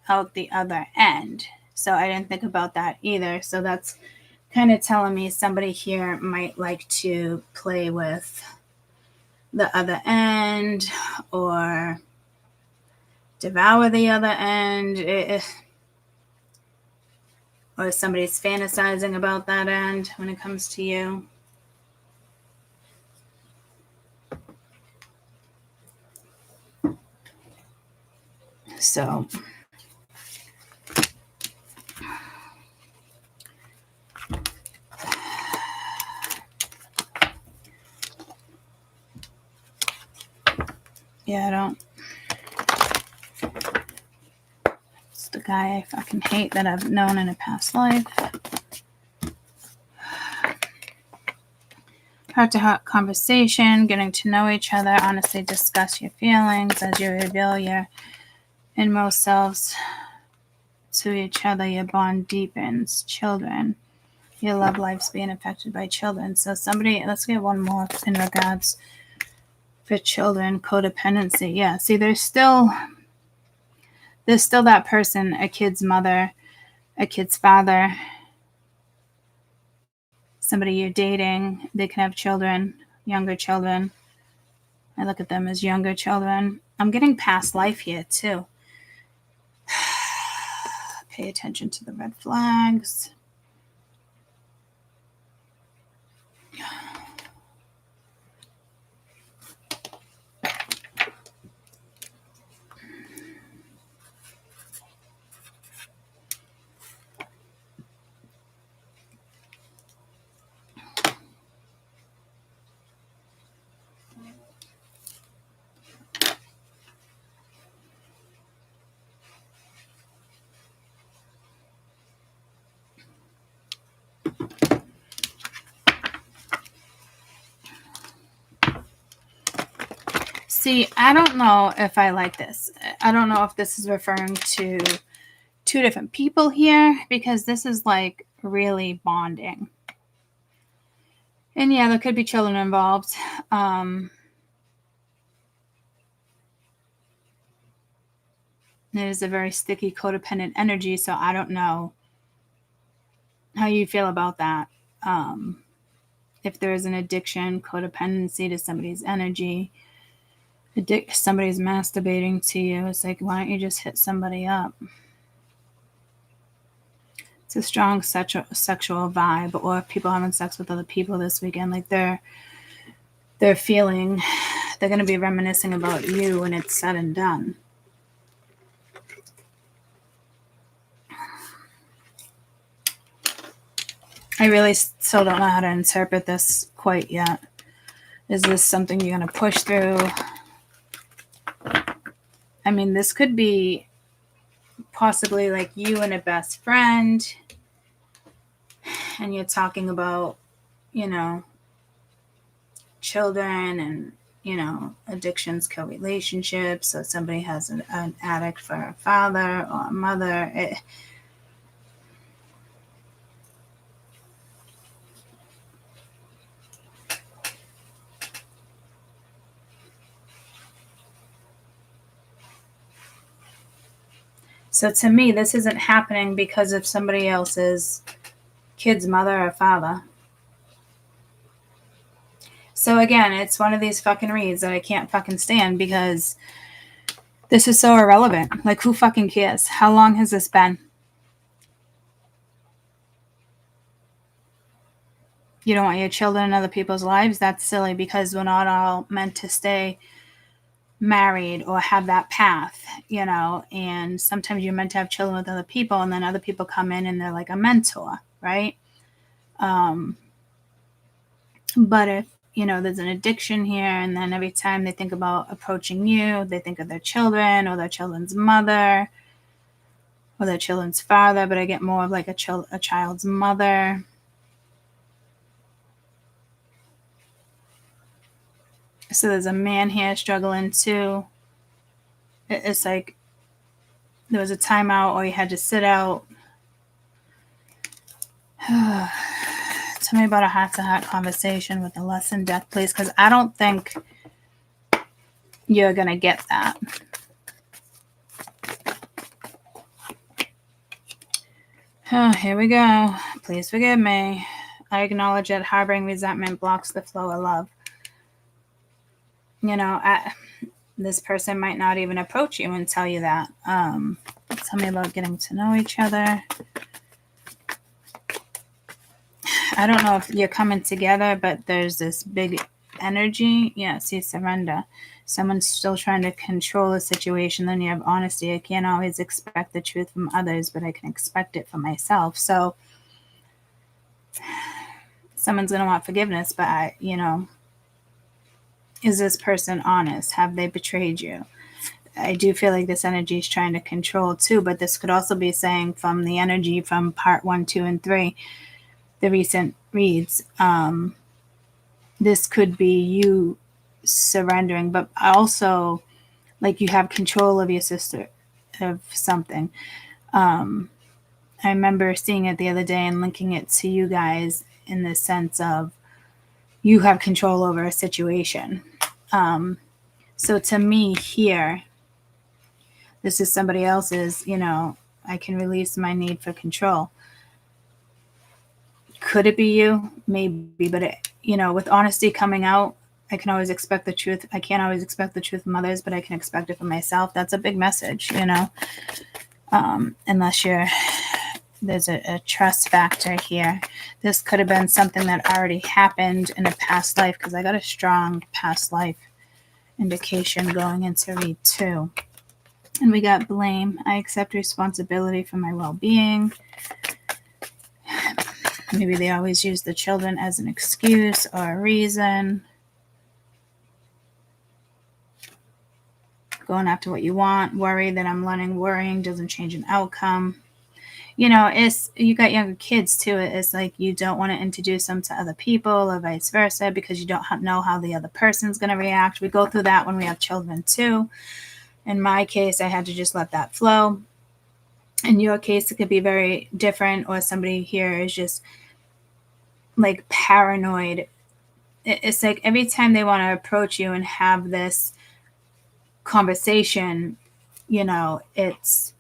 out the other end. So I didn't think about that either. So that's kind of telling me somebody here might like to play with the other end or devour the other end. Or somebody's fantasizing about that end when it comes to you. So yeah, I don't. It's the guy I fucking hate that I've known in a past life. Heart-to-heart conversation, getting to know each other, honestly discuss your feelings as you reveal your inmost selves to each other. Your bond deepens. Children. Your love life's being affected by children. So somebody, let's get one more in regards for children. Codependency. Yeah, see, there's still that person, a kid's mother, a kid's father, somebody you're dating. They can have children, younger children. I look at them as younger children. I'm getting past life here too. Pay attention to the red flags. See, I don't know if I like this. I don't know if this is referring to two different people here, because this is like really bonding. And yeah, there could be children involved. It is a very sticky, codependent energy, so I don't know how you feel about that. If there is an addiction, codependency to somebody's energy, somebody's masturbating to you, it's like, why don't you just hit somebody up? It's a strong sexual vibe, or people having sex with other people this weekend, like they're feeling, they're going to be reminiscing about you when it's said and done. I really still don't know how to interpret this quite yet. Is this something you're going to push through? I mean, this could be possibly like you and a best friend, and you're talking about, children and, addictions, co-relationships. So somebody has an addict for a father or a mother. So to me, this isn't happening because of somebody else's kid's mother or father. So again, it's one of these fucking reads that I can't fucking stand, because this is so irrelevant. Like, who fucking cares? How long has this been? You don't want your children in other people's lives? That's silly, because we're not all meant to stay married or have that path, and sometimes you're meant to have children with other people, and then other people come in and they're like a mentor, right? But if there's an addiction here, and then every time they think about approaching you, they think of their children or their children's mother or their children's father, but I get more of like a child's mother. So there's a man here struggling too. It's like there was a timeout or you had to sit out. Tell me about a heart-to-heart conversation with the lesson death, please, because I don't think you're going to get that. Here we go. Please forgive me. I acknowledge that harboring resentment blocks the flow of love. You know, this person might not even approach you and tell you that. Tell me about getting to know each other. I don't know if you're coming together, but there's this big energy. Yeah, see, surrender. Someone's still trying to control a situation. Then you have honesty. I can't always expect the truth from others, but I can expect it from myself. So someone's going to want forgiveness, but is this person honest? Have they betrayed you? I do feel like this energy is trying to control too, but this could also be saying from the energy from part 1, 2, and 3, the recent reads, this could be you surrendering, but also like you have control of your sister, of something. I remember seeing it the other day and linking it to you guys in the sense of you have control over a situation. So to me here, this is somebody else's, I can release my need for control. Could it be you? Maybe, but with honesty coming out, I can always expect the truth. I can't always expect the truth from others, but I can expect it from myself. That's a big message, unless there's a trust factor here. This could have been something that already happened in a past life, because I got a strong past life indication going into read 2. And we got blame. I accept responsibility for my well-being. Maybe they always use the children as an excuse or a reason. Going after what you want. Worry that I'm learning. Worrying doesn't change an outcome. You got younger kids too. It's like you don't want to introduce them to other people or vice versa because you don't know how the other person's going to react. We go through that when we have children too. In my case, I had to just let that flow. In your case, it could be very different, or somebody here is just like paranoid. It's like every time they want to approach you and have this conversation, it's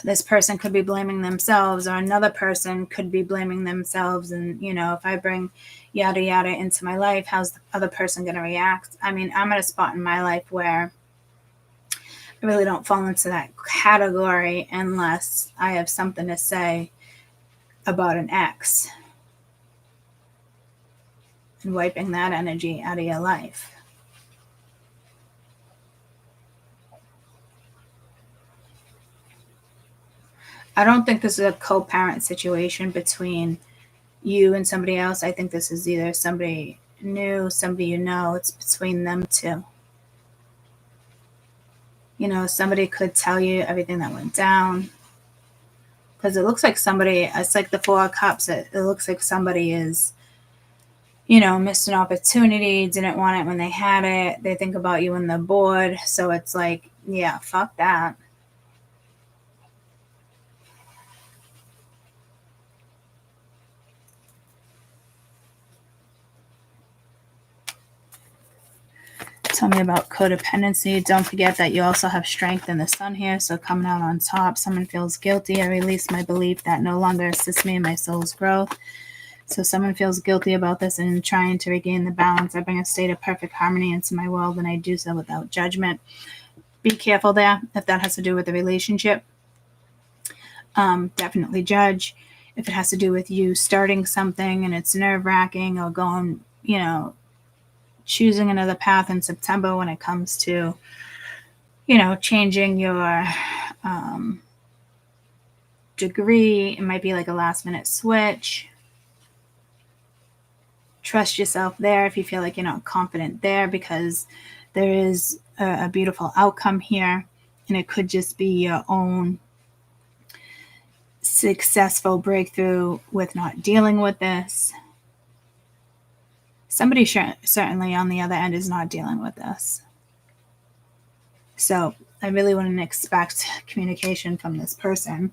this person could be blaming themselves, or another person could be blaming themselves. And, if I bring yada yada into my life, how's the other person going to react? I mean, I'm at a spot in my life where I really don't fall into that category unless I have something to say about an ex and wiping that energy out of your life. I don't think this is a co-parent situation between you and somebody else. I think this is either somebody new, somebody it's between them two. Somebody could tell you everything that went down. Because it looks like it's like the 4 of Cups. It looks like somebody is, missed an opportunity, didn't want it when they had it. They think about you when they're bored. So it's like, yeah, fuck that. Tell me about codependency. Don't forget that you also have strength in the sun here. So coming out on top, someone feels guilty. I release my belief that no longer assists me in my soul's growth. So someone feels guilty about this and trying to regain the balance. I bring a state of perfect harmony into my world, and I do so without judgment. Be careful there if that has to do with the relationship. Definitely judge. If it has to do with you starting something and it's nerve-wracking, or going, choosing another path in September when it comes to, changing your degree. It might be like a last-minute switch. Trust yourself there if you feel like you're not confident there, because there is a beautiful outcome here, and it could just be your own successful breakthrough with not dealing with this. somebody certainly on the other end is not dealing with this. So I really wouldn't expect communication from this person.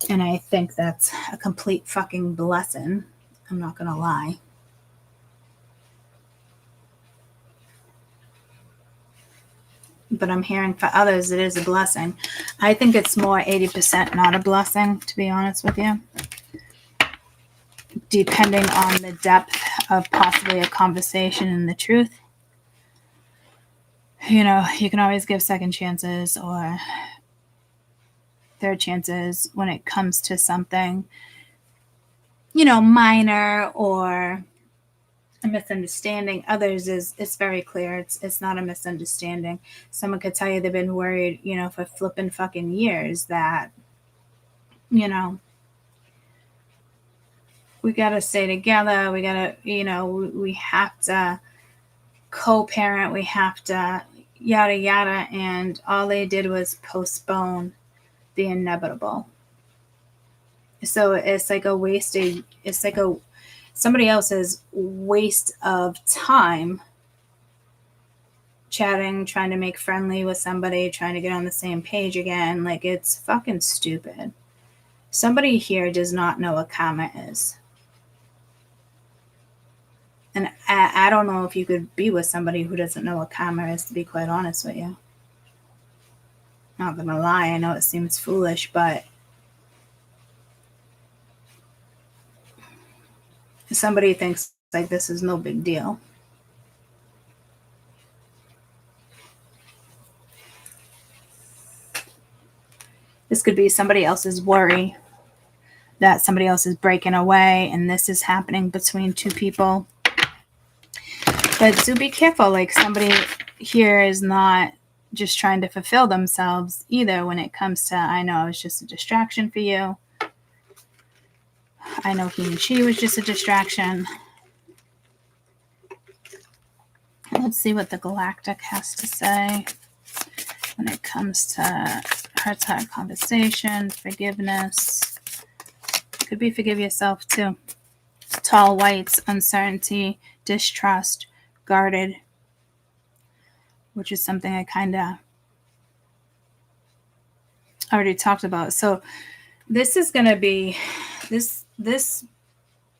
And I think that's a complete fucking blessing. I'm not going to lie. But I'm hearing for others it is a blessing. I think it's more 80% not a blessing, to be honest with you. Depending on the depth of possibly a conversation and the truth. You know, you can always give second chances or third chances when it comes to something, you know, minor or a misunderstanding. Others it's very clear. It's not a misunderstanding. Someone could tell you they've been worried, you know, for flipping fucking years that, you know, we got to stay together. We got to, you know, we have to co-parent. We have to yada, yada. And all they did was postpone the inevitable. So it's like a wasted, it's like somebody else's waste of time chatting, trying to make friendly with somebody, trying to get on the same page again. Like, it's fucking stupid. Somebody here does not know what karma is. And I don't know if you could be with somebody who doesn't know what karma is, to be quite honest with you. Not gonna lie, I know it seems foolish, but somebody thinks like this is no big deal. This could be somebody else's worry that somebody else is breaking away and this is happening between two people. But do be careful. Like, somebody here is not just trying to fulfill themselves either when it comes to, I know it's just a distraction for you. I know he and she was just a distraction. Let's see what the Galactic has to say when it comes to heart-to-heart conversation, forgiveness. Could be forgive yourself too. Tall whites, uncertainty, distrust, guarded, which is something I kind of already talked about. So this is going to be, this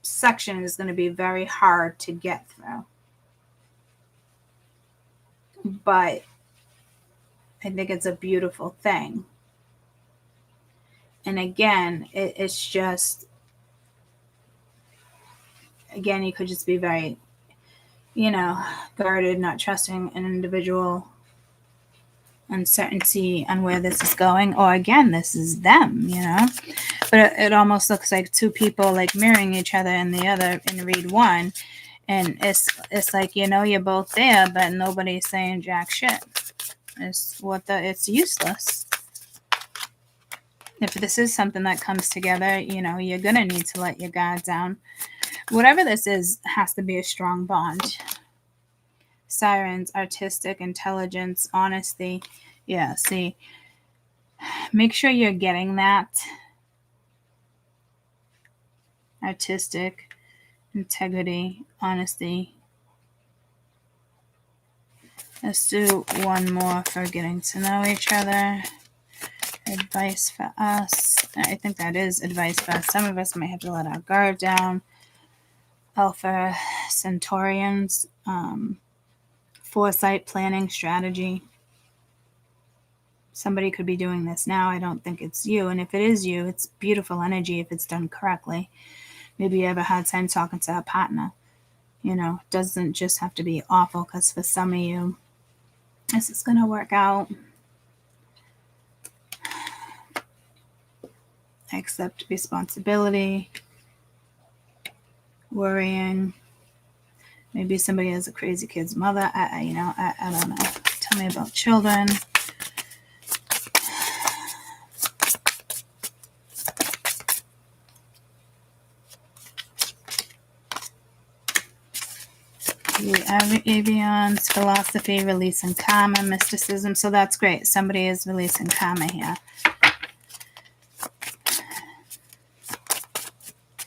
section is going to be very hard to get through. But I think it's a beautiful thing. And again, it's just, again, you could just be very, you know, guarded, not trusting an individual, uncertainty on where this is going. Or again, this is them, you know. But it almost looks like two people like mirroring each other in the other in read one. And it's like, you know, you're both there, but nobody's saying jack shit. It's useless. If this is something that comes together, you know, you're going to need to let your guard down. Whatever this is has to be a strong bond. Sirens, artistic, intelligence, honesty. Yeah, see, make sure you're getting that. Artistic, integrity, honesty. Let's do one more for getting to know each other. Advice for us. I think that is advice for us. Some of us might have to let our guard down. Alpha Centaurians. Foresight, planning, strategy. Somebody could be doing this now. I don't think it's you. And if it is you, it's beautiful energy if it's done correctly. Maybe you have a hard time talking to a partner. You know, doesn't just have to be awful, because for some of you, this is going to work out. Accept responsibility. Worrying. Maybe somebody has a crazy kid's mother. I don't know. Tell me about children. The avians, philosophy, releasing karma, mysticism. So that's great. Somebody is releasing karma here.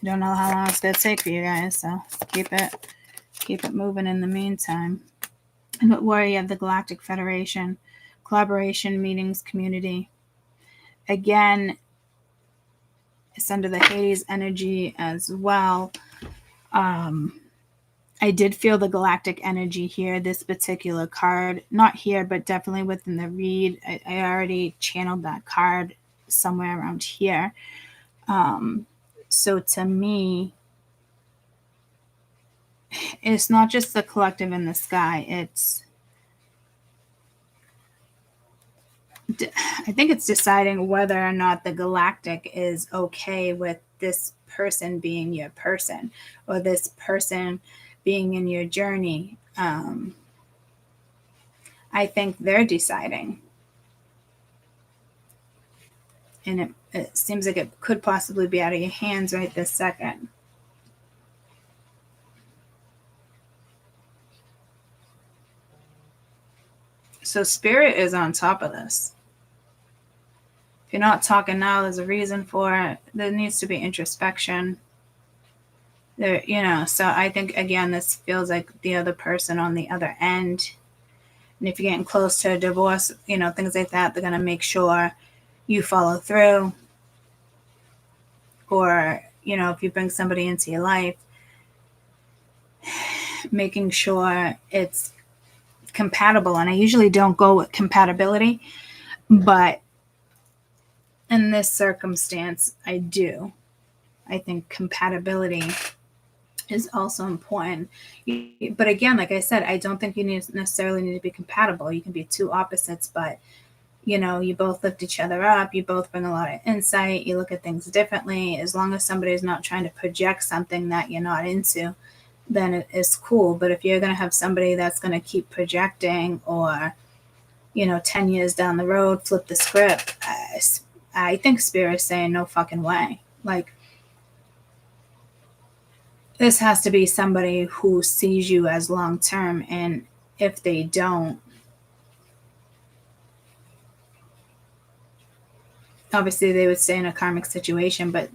Don't know how long it's going to take for you guys, so keep it Keep it moving in the meantime. And don't worry, you have the Galactic Federation, collaboration, meetings, community. Again, it's under the Hades energy as well. I did feel the galactic energy here, this particular card. Not here, but definitely within the read. I already channeled that card somewhere around here. So to me, it's not just the collective in the sky. I think it's deciding whether or not the galactic is okay with this person being your person, or this person being in your journey. I think they're deciding. And it seems like it could possibly be out of your hands right this second. So Spirit is on top of this. If you're not talking now, there's a reason for it. There needs to be introspection. There, so I think, again, this feels like the other person on the other end. And if you're getting close to a divorce, things like that, they're going to make sure you follow through. Or, if you bring somebody into your life, making sure it's compatible. And I usually don't go with compatibility, but in this circumstance, I do. I think compatibility is also important. But again, like I said, I don't think you necessarily need to be compatible. You can be two opposites, but you both lift each other up. You both bring a lot of insight. You look at things differently. As long as somebody is not trying to project something that you're not into, then it is cool. But if you're going to have somebody that's going to keep projecting, or 10 years down the road, flip the script, I think Spirit's saying no fucking way. Like, this has to be somebody who sees you as long-term. And if they don't, obviously they would stay in a karmic situation, but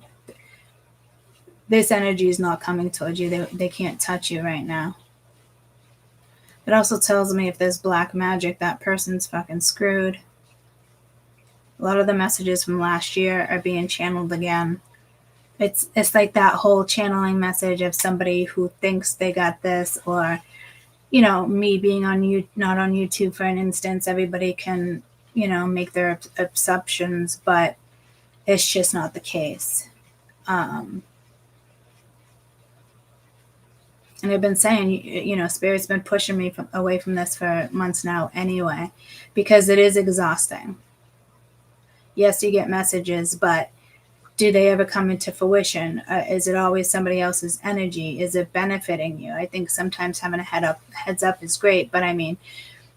this energy is not coming towards you. They can't touch you right now. It also tells me if there's black magic, that person's fucking screwed. A lot of the messages from last year are being channeled again. It's like that whole channeling message of somebody who thinks they got this, or, me being not on YouTube for an instance. Everybody can, make their assumptions, but it's just not the case. And I've been saying, Spirit's been pushing me away from this for months now anyway, because it is exhausting. Yes, you get messages, but do they ever come into fruition? Is it always somebody else's energy? Is it benefiting you? I think sometimes having a heads up is great, but I mean,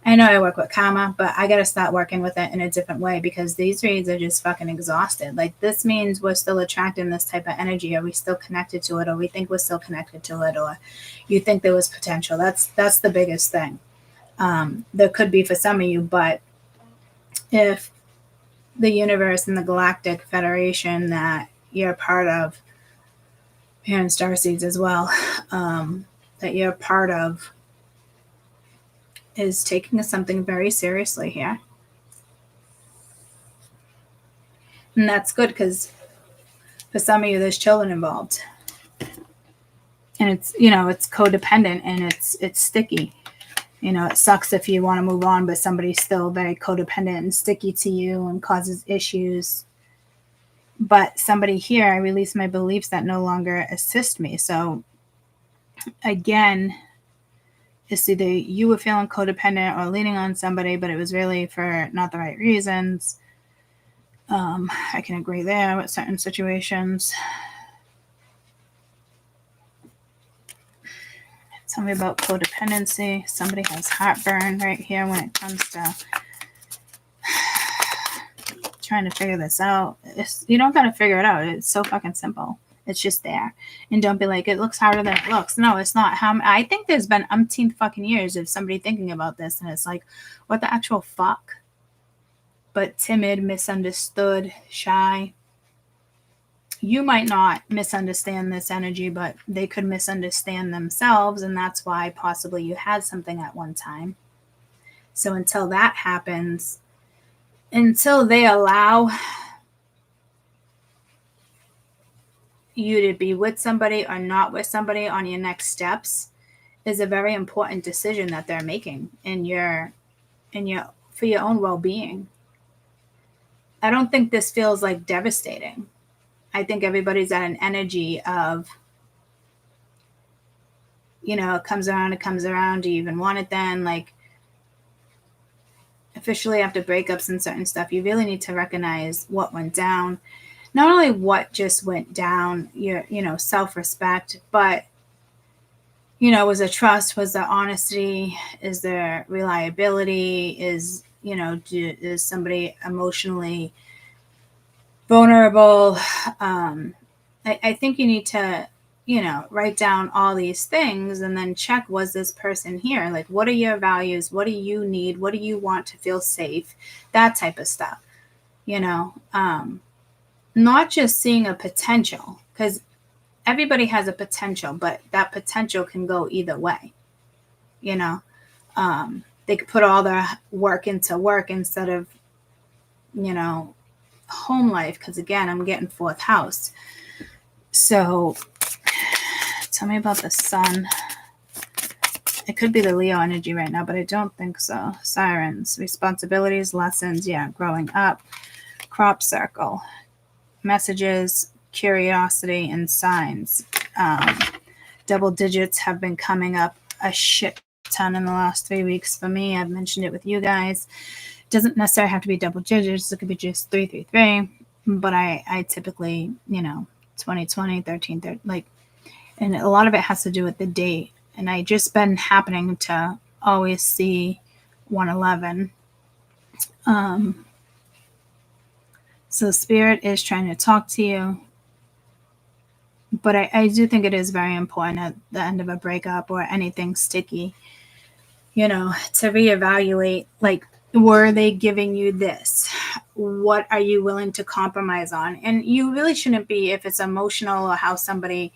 I know I work with karma, but I got to start working with it in a different way, because these reads are just fucking exhausted. Like, this means we're still attracting this type of energy. Are we still connected to it? Or we think we're still connected to it? Or you think there was potential? That's the biggest thing. There could be for some of you, but if the universe and the Galactic Federation that you're a part of, here in Starseeds as well, that you're a part of, is taking something very seriously here. And that's good, because for some of you, there's children involved. And it's, it's codependent, and it's sticky. It sucks if you want to move on, but somebody's still very codependent and sticky to you and causes issues. But somebody here, I release my beliefs that no longer assist me. So again, it's either you were feeling codependent or leaning on somebody, but it was really for not the right reasons. I can agree there with certain situations. Tell me about codependency. Somebody has heartburn right here when it comes to trying to figure this out. You don't got to figure it out. It's so fucking simple. It's just there. And don't be like, it looks harder than it looks. No, it's not. I think there's been umpteenth fucking years of somebody thinking about this, and it's like, what the actual fuck? But timid, misunderstood, shy. you might not misunderstand this energy, but they could misunderstand themselves. And that's why possibly you had something at one time. So until that happens, until they allow you to be with somebody or not with somebody on your next steps, is a very important decision that they're making for your own well-being. I don't think this feels like devastating. I think everybody's at an energy of, it comes around. Do you even want it then? Like, officially after breakups and certain stuff, you really need to recognize what went down. Not only what just went down, your, self-respect, but, was there trust? Was there honesty? Is there reliability? Is somebody emotionally vulnerable? I think you need to, write down all these things and then check, was this person here? Like, what are your values? What do you need? What do you want to feel safe? That type of stuff, not just seeing a potential, because everybody has a potential, but that potential can go either way. They could put all their work into work instead of, home life. Because again, I'm getting fourth house. So tell me about the sun. It could be the Leo energy right now, but I don't think so. Sirens, responsibilities, lessons. Yeah. Growing up, crop circle, messages, curiosity, and signs. Double digits have been coming up a shit ton in the last 3 weeks for me. I've mentioned it with you guys. It doesn't necessarily have to be double digits. It could be just 333. But I typically, 2020, 13, like, and a lot of it has to do with the date. And I just been happening to always see 111. So Spirit is trying to talk to you. But I do think it is very important at the end of a breakup or anything sticky, to reevaluate, like, were they giving you this? What are you willing to compromise on? And you really shouldn't be, if it's emotional or how somebody,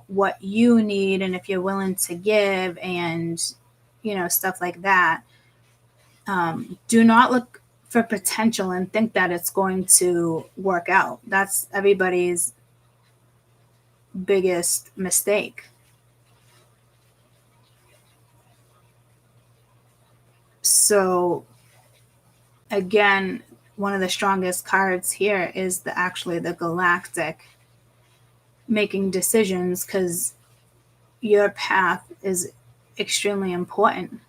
what you need and if you're willing to give and, stuff like that. Do not look for potential and think that it's going to work out. That's everybody's biggest mistake. So again, one of the strongest cards here is the galactic making decisions, because your path is extremely important.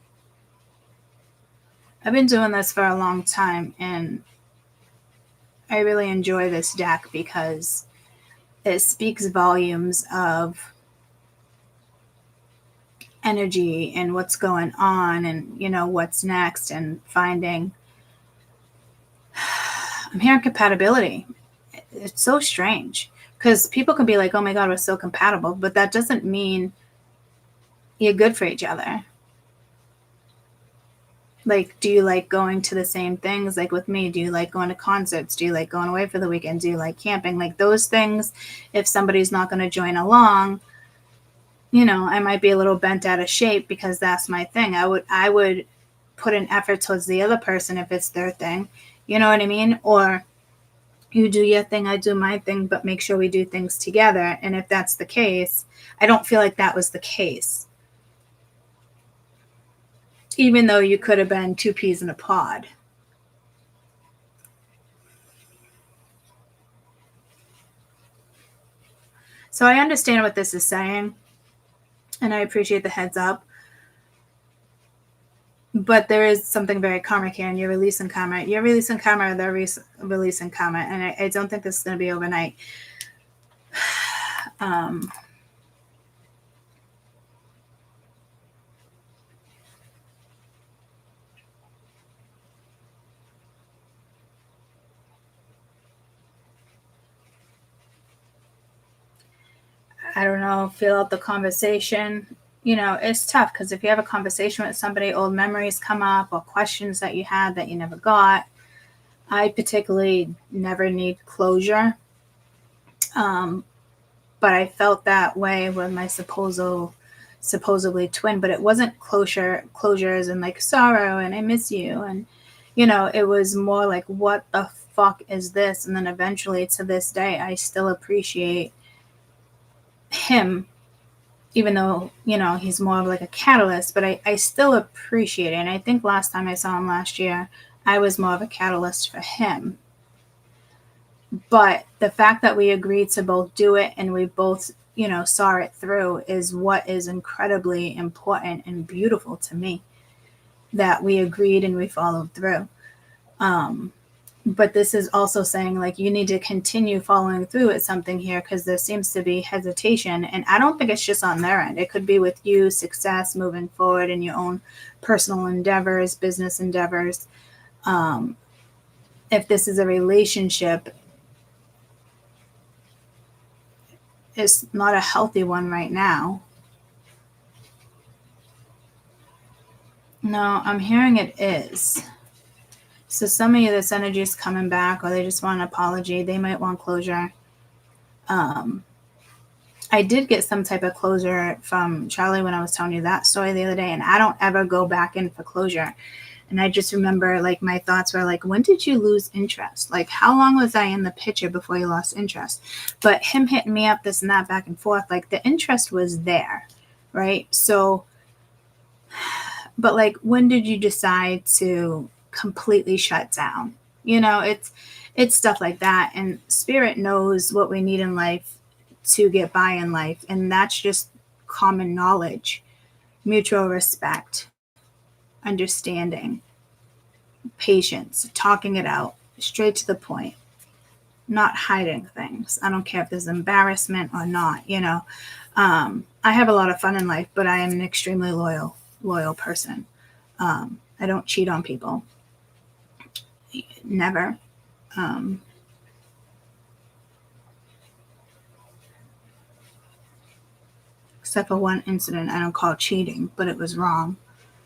I've been doing this for a long time and I really enjoy this deck because it speaks volumes of energy and what's going on and, what's next, and finding. I'm hearing compatibility. It's so strange because people can be like, oh my God, we're so compatible. But that doesn't mean you're good for each other. Like, do you like going to the same things? Like with me, do you like going to concerts? Do you like going away for the weekend? Do you like camping? Like those things, if somebody's not going to join along, I might be a little bent out of shape because that's my thing. I would put an effort towards the other person if it's their thing. You know what I mean? Or you do your thing, I do my thing, but make sure we do things together. And if that's the case, I don't feel like that was the case. Even though you could have been two peas in a pod. So I understand what this is saying, and I appreciate the heads up. But there is something very karmic here, and you're releasing karma. You're releasing karma, they're releasing karma. And I don't think this is going to be overnight. I don't know, feel out the conversation. It's tough because if you have a conversation with somebody, old memories come up or questions that you had that you never got. I particularly never need closure. But I felt that way with my supposedly twin, but it wasn't closures and like sorrow and I miss you. And, it was more like, what the fuck is this? And then eventually to this day, I still appreciate him, even though, he's more of like a catalyst, but I still appreciate it. And I think last time I saw him last year, I was more of a catalyst for him. But the fact that we agreed to both do it and we both, saw it through is what is incredibly important and beautiful to me, that we agreed and we followed through. But this is also saying, like, you need to continue following through with something here because there seems to be hesitation. And I don't think it's just on their end. It could be with you, success moving forward in your own personal endeavors, business endeavors. If this is a relationship, it's not a healthy one right now. No, I'm hearing it is. So some of you, this energy is coming back, or they just want an apology. They might want closure. I did get some type of closure from Charlie when I was telling you that story the other day, and I don't ever go back in for closure. And I just remember, like, my thoughts were like, when did you lose interest? Like, how long was I in the picture before you lost interest? But him hitting me up, this and that, back and forth, like, the interest was there, right? So, but like, when did you decide to completely shut down? It's stuff like that. And spirit knows what we need in life to get by in life. And that's just common knowledge, mutual respect, understanding, patience, talking it out, straight to the point, not hiding things. I don't care if there's embarrassment or not, I have a lot of fun in life, but I am an extremely loyal person. I don't cheat on people. Never. Except for one incident I don't call cheating, but it was wrong.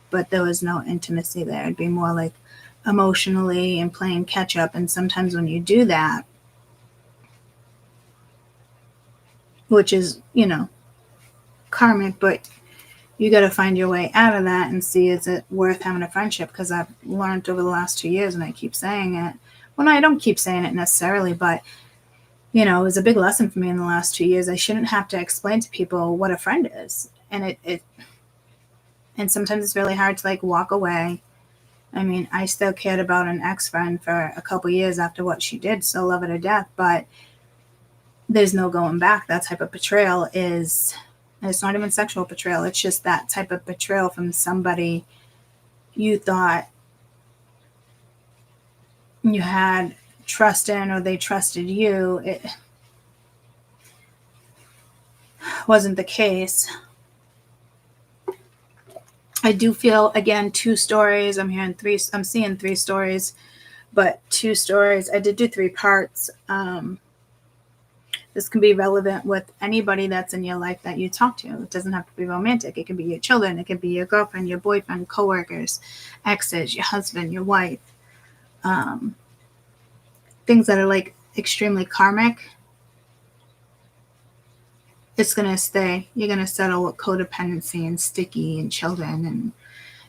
But there was no intimacy there. It'd be more like emotionally and playing catch up. And sometimes when you do that, which is, karmic, but you got to find your way out of that and see, is it worth having a friendship? Because I've learned over the last 2 years, and I keep saying it. Well, I don't keep saying it necessarily, but, it was a big lesson for me in the last 2 years. I shouldn't have to explain to people what a friend is. And and sometimes it's really hard to, like, walk away. I mean, I still cared about an ex-friend for a couple years after what she did, so love her to death, but there's no going back. That type of betrayal is, and it's not even sexual betrayal, it's just that type of betrayal from somebody you thought you had trust in, or they trusted you. It wasn't the case. I do feel, again, 2 stories. I'm seeing 3 stories, but 2 stories. I did do 3 parts. This can be relevant with anybody that's in your life that you talk to. It doesn't have to be romantic. It can be your children. It can be your girlfriend, your boyfriend, coworkers, exes, your husband, your wife. Things that are, like, extremely karmic. It's going to stay. You're going to settle with codependency and sticky and children. And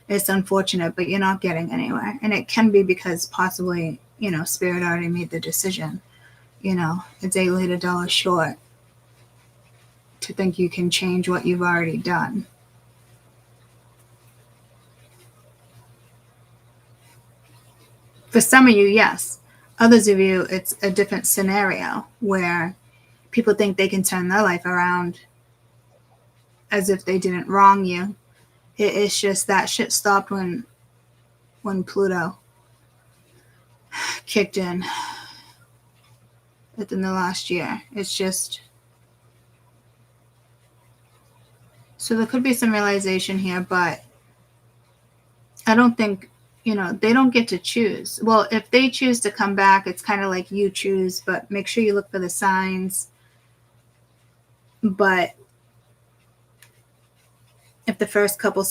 it's unfortunate, but you're not getting anywhere. And it can be because possibly, spirit already made the decision. A day late, a dollar short, to think you can change what you've already done. For some of you, yes. Others of you, it's a different scenario where people think they can turn their life around as if they didn't wrong you. It's just that shit stopped when Pluto kicked in within the last year. It's just, so there could be some realization here, but I don't think, they don't get to choose. Well, if they choose to come back, it's kind of like you choose, but make sure you look for the signs. But if the first couple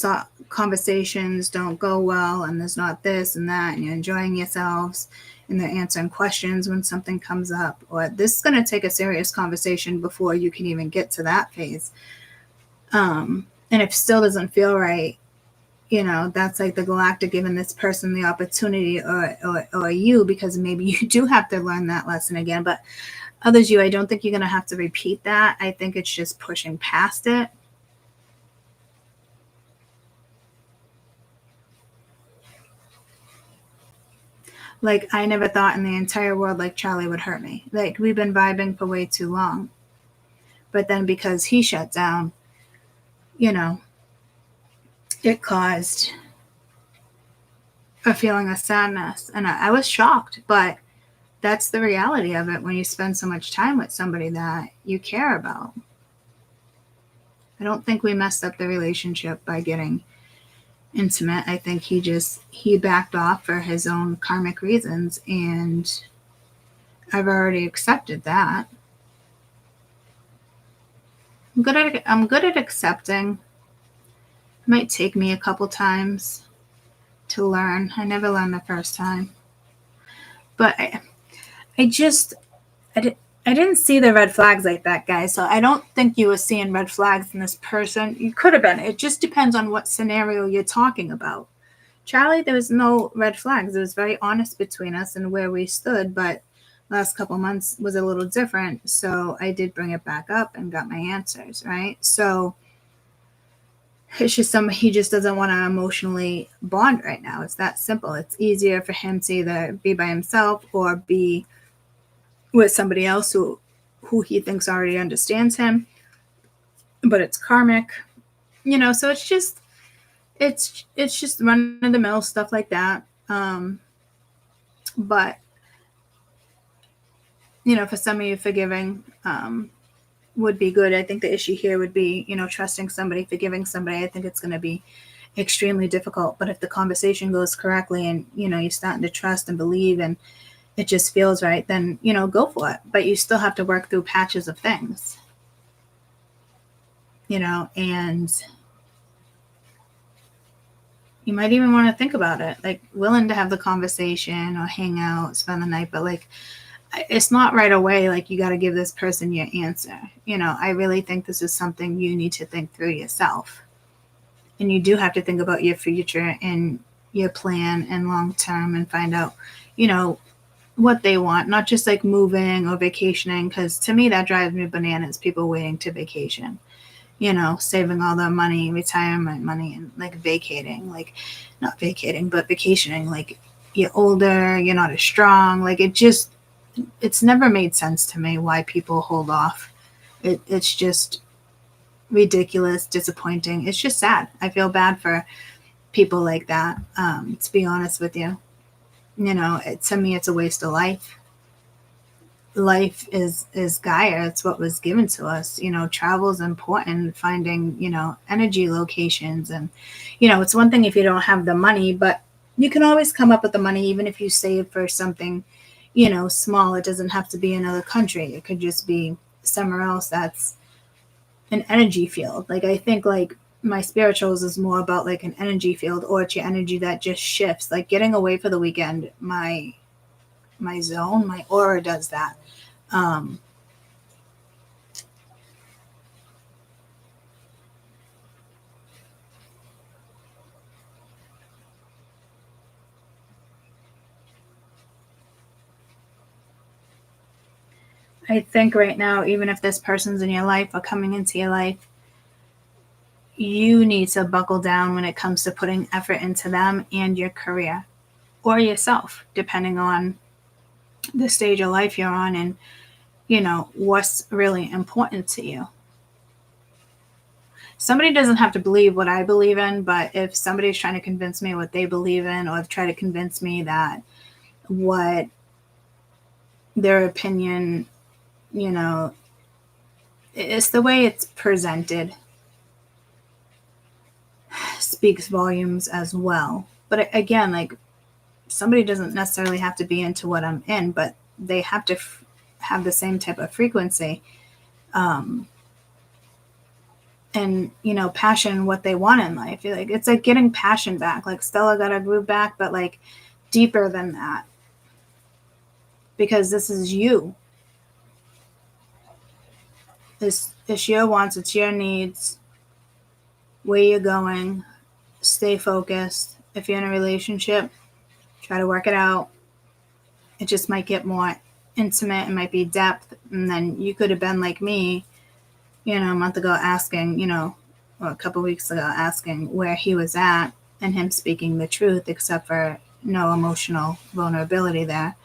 conversations don't go well and there's not this and that and you're enjoying yourselves and they're answering questions when something comes up, or this is going to take a serious conversation before you can even get to that phase. And if it still doesn't feel right, that's like the galactic giving this person the opportunity or you, because maybe you do have to learn that lesson again. But others, I don't think you're going to have to repeat that. I think it's just pushing past it. Like, I never thought in the entire world like Charlie would hurt me. Like, we've been vibing for way too long. But then because he shut down, it caused a feeling of sadness. And I was shocked, but that's the reality of it when you spend so much time with somebody that you care about. I don't think we messed up the relationship by getting intimate. I think he backed off for his own karmic reasons, and I've already accepted that. I'm good at accepting. It might take me a couple times to learn. I never learned the first time. But I didn't see the red flags like that, guys. So I don't think you were seeing red flags in this person. You could have been. It just depends on what scenario you're talking about. Charlie, there was no red flags. It was very honest between us and where we stood, but last couple months was a little different. So I did bring it back up and got my answers, right? So it's just he just doesn't want to emotionally bond right now. It's that simple. It's easier for him to either be by himself or be with somebody else who he thinks already understands him, but it's karmic, so it's just run of the mill stuff like that. But for some of you, forgiving would be good. I think the issue here would be, trusting somebody, forgiving somebody. I think it's going to be extremely difficult, but if the conversation goes correctly and, you're starting to trust and believe and it just feels right, then, go for it. But you still have to work through patches of things, and you might even want to think about it, like willing to have the conversation or hang out, spend the night, but like, it's not right away. Like, you got to give this person your answer. I really think this is something you need to think through yourself. And you do have to think about your future and your plan and long term and find out, what they want, not just like moving or vacationing. Because to me, that drives me bananas. People waiting to vacation, saving all their money, retirement money, and like vacating, like not vacating, but vacationing. Like, you're older, you're not as strong. Like, it's never made sense to me why people hold off. It's just ridiculous, disappointing. It's just sad. I feel bad for people like that, to be honest with you. To me, it's a waste of life. Life is Gaia. It's what was given to us. Travel is important, finding, energy locations. And, it's one thing if you don't have the money, but you can always come up with the money, even if you save for something, small. It doesn't have to be another country. It could just be somewhere else that's an energy field. Like, I think like my spirituals is more about like an energy field, or it's your energy that just shifts. Like, getting away for the weekend, my zone, my aura does that. I think right now, even if this person's in your life or coming into your life, you need to buckle down when it comes to putting effort into them and your career, or yourself, depending on the stage of life you're on and, what's really important to you. Somebody doesn't have to believe what I believe in, but if somebody's trying to convince me what they believe in, or try to convince me that what their opinion, it's the way it's presented, speaks volumes as well. But again, like, somebody doesn't necessarily have to be into what I'm in, but they have to have the same type of frequency. And and, you know, passion, what they want in life. Like, it's like getting passion back. Like Stella got her groove back, but like deeper than that. Because this is you. It's your wants, it's your needs, where you're going. Stay focused. If you're in a relationship, try to work it out. It just might get more intimate. It might be depth. And then you could have been like me, you know, a month ago asking, you know, or a couple weeks ago asking where he was at and him speaking the truth, except for no emotional vulnerability there.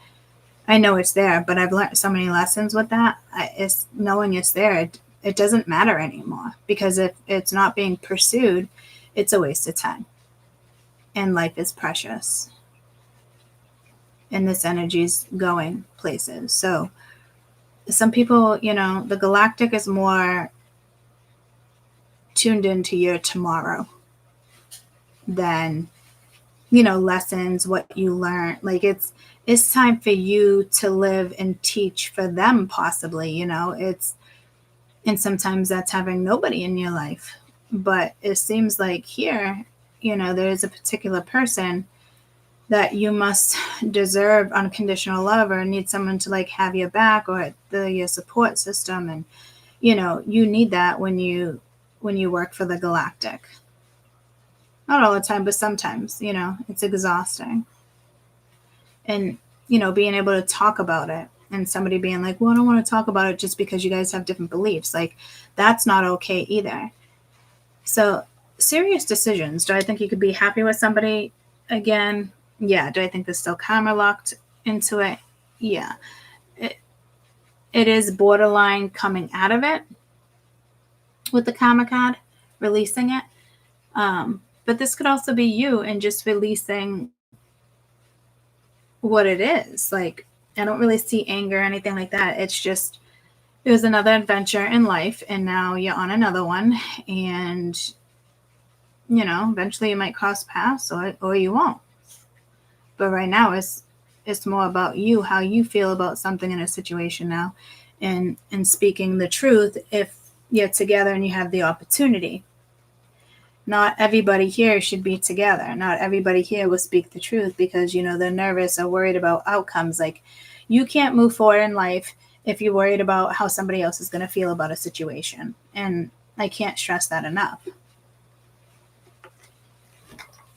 I know it's there, but I've learned so many lessons with that. It's knowing it's there. It doesn't matter anymore, because if it's not being pursued, it's a waste of time. And life is precious. And this energy is going places. So some people, you know, the galactic is more tuned into your tomorrow than, you know, lessons, what you learn. Like it's time for you to live and teach for them, possibly, you know. And sometimes that's having nobody in your life. But it seems like here, you know, there's a particular person that you must deserve unconditional love, or need someone to like have your back, or your support system. And, you know, you need that when you work for the galactic. Not all the time, but sometimes, you know, it's exhausting. And, you know, being able to talk about it, and somebody being like, well, I don't want to talk about it just because you guys have different beliefs. Like, that's not okay either. So serious decisions. Do I think you could be happy with somebody again? Yeah. Do I think there's still karma locked into it? Yeah. It is borderline coming out of it with the karma card, releasing it. But this could also be you and just releasing what it is. Like, I don't really see anger or anything like that. It's just, it was another adventure in life, and now you're on another one, and, you know, eventually you might cross paths, or you won't. But right now it's more about you, how you feel about something in a situation now, and speaking the truth if you're together and you have the opportunity. Not everybody here should be together. Not everybody here will speak the truth because, you know, they're nervous or worried about outcomes. Like, you can't move forward in life if you're worried about how somebody else is going to feel about a situation. And I can't stress that enough.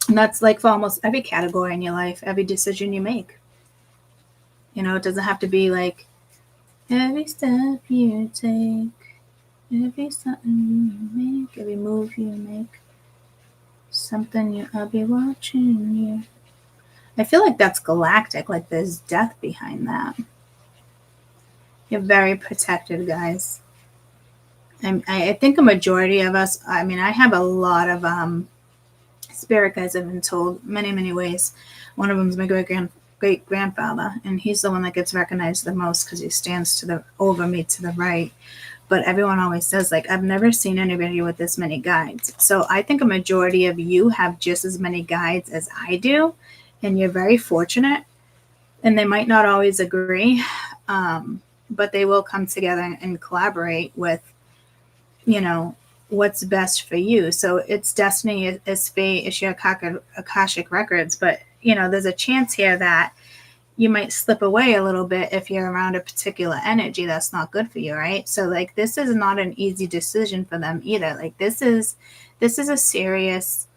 And that's like for almost every category in your life, every decision you make. You know, it doesn't have to be like every step you take, every something you make, every move you make. Something I'll be watching you. I feel like that's galactic, like there's death behind that. You're very protected, guys. I think a majority of us, I mean, I have a lot of spirit guides I've been told many, many ways. One of them is my great grandfather, and he's the one that gets recognized the most because he stands over me to the right. But everyone always says, like, I've never seen anybody with this many guides. So I think a majority of you have just as many guides as I do, and you're very fortunate. And they might not always agree, but they will come together and collaborate with, you know, what's best for you. So it's destiny, it's fate, it's your Akashic records. But, you know, there's a chance here that you might slip away a little bit if you're around a particular energy that's not good for you, right? So like, this is not an easy decision for them either. Like, this is a serious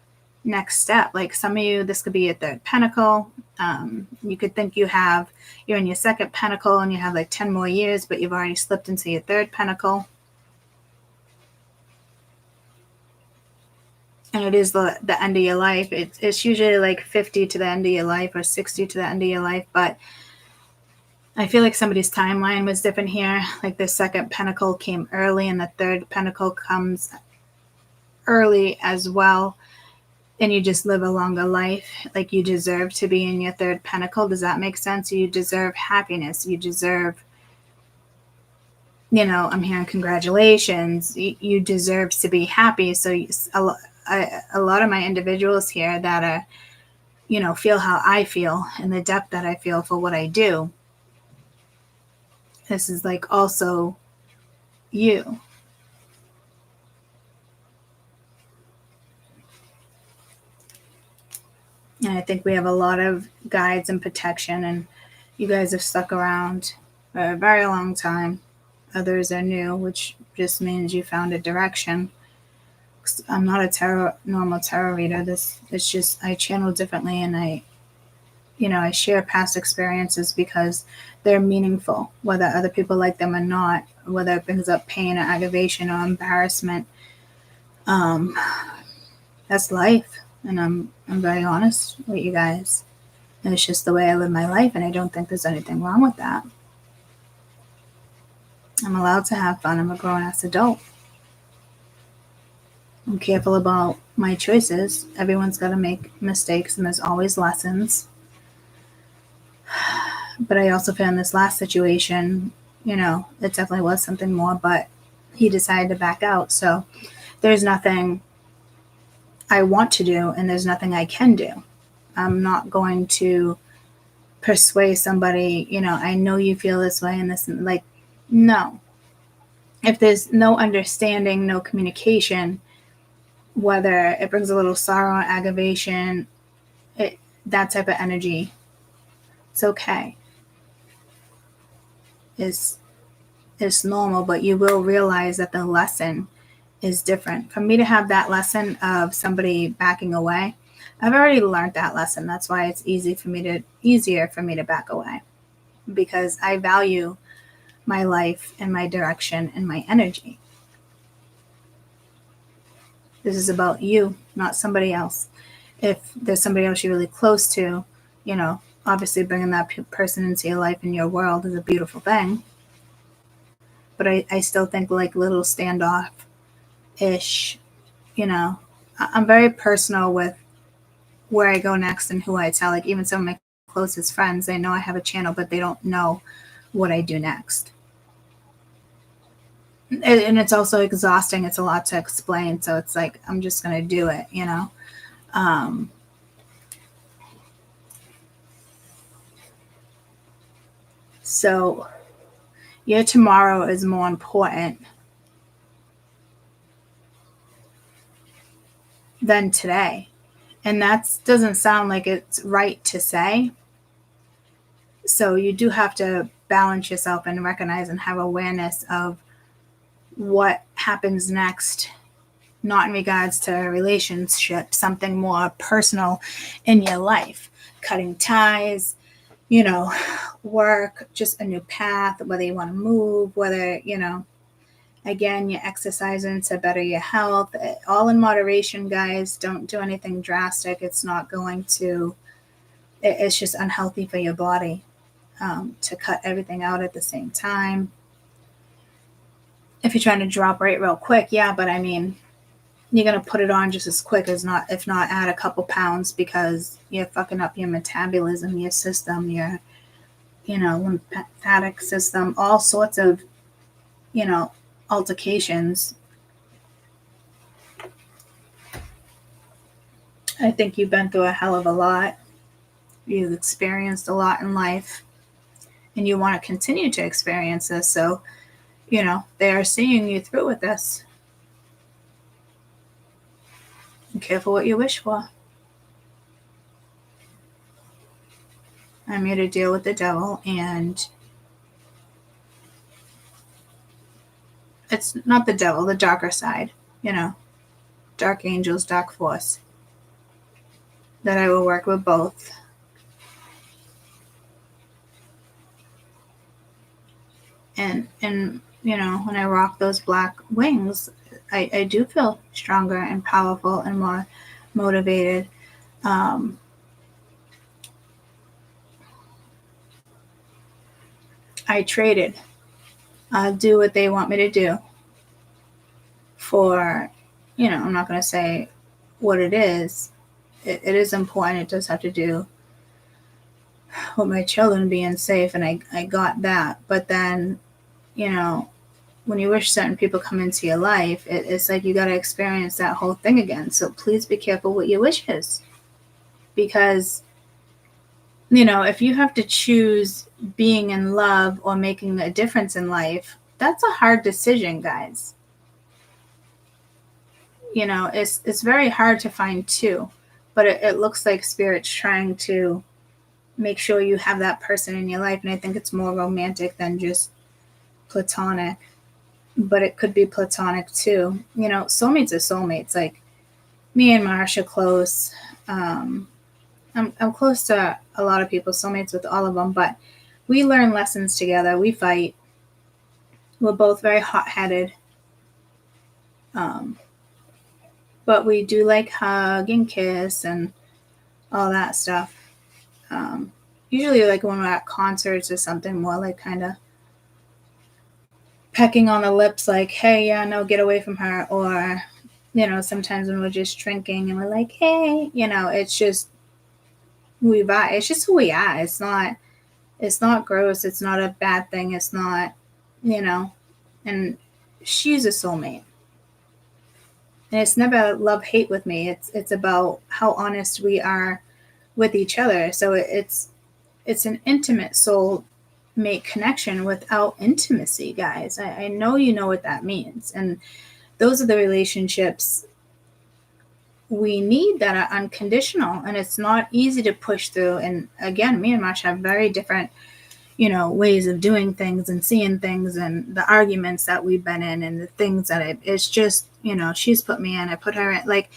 next step. Like, some of you, this could be your third pentacle. You could think you're in your second pentacle and you have like 10 more years, but you've already slipped into your third pentacle. And it is the end of your life. It's usually like 50 to the end of your life, or 60 to the end of your life. But I feel like somebody's timeline was different here. Like, the second pentacle came early and the third pentacle comes early as well. And you just live a longer life. Like, you deserve to be in your third pentacle. Does that make sense? You deserve happiness. You deserve, you know, I'm hearing congratulations. You deserve to be happy. So a lot of my individuals here that are, you know, feel how I feel and the depth that I feel for what I do. This is like also you. And I think we have a lot of guides and protection, and you guys have stuck around for a very long time. Others are new, which just means you found a direction. I'm not a normal tarot reader. It's just I channel differently, and I share past experiences because they're meaningful, whether other people like them or not, whether it brings up pain or aggravation or embarrassment. That's life, and I'm very honest with you guys. And it's just the way I live my life, and I don't think there's anything wrong with that. I'm allowed to have fun. I'm a grown-ass adult. I'm careful about my choices. Everyone's got to make mistakes, and there's always lessons. But I also found this last situation, it definitely was something more, but he decided to back out. So there's nothing I want to do, and there's nothing I can do. I'm not going to persuade somebody, I know you feel this way and this, like, no. If there's no understanding, no communication, whether it brings a little sorrow or aggravation, that type of energy, it's okay. It's normal, but you will realize that the lesson is different. For me to have that lesson of somebody backing away, I've already learned that lesson. That's why it's easier for me to back away, because I value my life and my direction and my energy. This is about you, not somebody else. If there's somebody else you're really close to, obviously bringing that person into your life and your world is a beautiful thing. But I still think like little standoff-ish, I'm very personal with where I go next and who I tell. Like even some of my closest friends, they know I have a channel, but they don't know what I do next. And it's also exhausting. It's a lot to explain. So it's like, I'm just going to do it, So your tomorrow is more important than today. And that doesn't sound like it's right to say. So you do have to balance yourself and recognize and have awareness of what happens next, not in regards to a relationship, something more personal in your life, cutting ties, work, just a new path, whether you want to move, whether, again, you're exercising to better your health, all in moderation, guys. Don't do anything drastic. It's not going to, it's just unhealthy for your body to cut everything out at the same time. If you're trying to drop weight real quick, yeah, but I mean, you're going to put it on just as quick as if not add a couple pounds, because you're fucking up your metabolism, your system, your, lymphatic system, all sorts of, altercations. I think you've been through a hell of a lot. You've experienced a lot in life, and you want to continue to experience this. So, they are seeing you through with this. Be careful what you wish for. I'm here to deal with the devil, and it's not the devil, the darker side, dark angels, dark force, that I will work with both. And when I rock those black wings, I do feel stronger and powerful and more motivated. I traded. I'll do what they want me to do for, I'm not going to say what it is. It is important. It does have to do with my children being safe, and I got that. But then, when you wish certain people come into your life, it's like you got to experience that whole thing again. So please be careful what your wish is. Because, if you have to choose being in love or making a difference in life, that's a hard decision, guys. It's very hard to find two. but it looks like Spirit's trying to make sure you have that person in your life. And I think it's more romantic than just platonic, but it could be platonic too. Soulmates are soulmates. Like me and Marsha close. I'm close to a lot of people, soulmates with all of them, but we learn lessons together. We fight. We're both very hot-headed. But we do like hug and kiss and all that stuff. Usually like when we're at concerts or something, more like kind of pecking on the lips like, hey, yeah, no, get away from her. Or, sometimes when we're just drinking and we're like, hey, it's just we vibe. It's just who we are. It's not gross. It's not a bad thing. It's not, and she's a soulmate. And it's never love-hate with me. It's about how honest we are with each other. So it's an intimate soulmate connection without intimacy, guys. I know you know what that means. And those are the relationships we need that are unconditional. And it's not easy to push through. And again, me and Marsha have very different ways of doing things and seeing things, and the arguments that we've been in and the things that it's just, she's put me in, I put her in, like,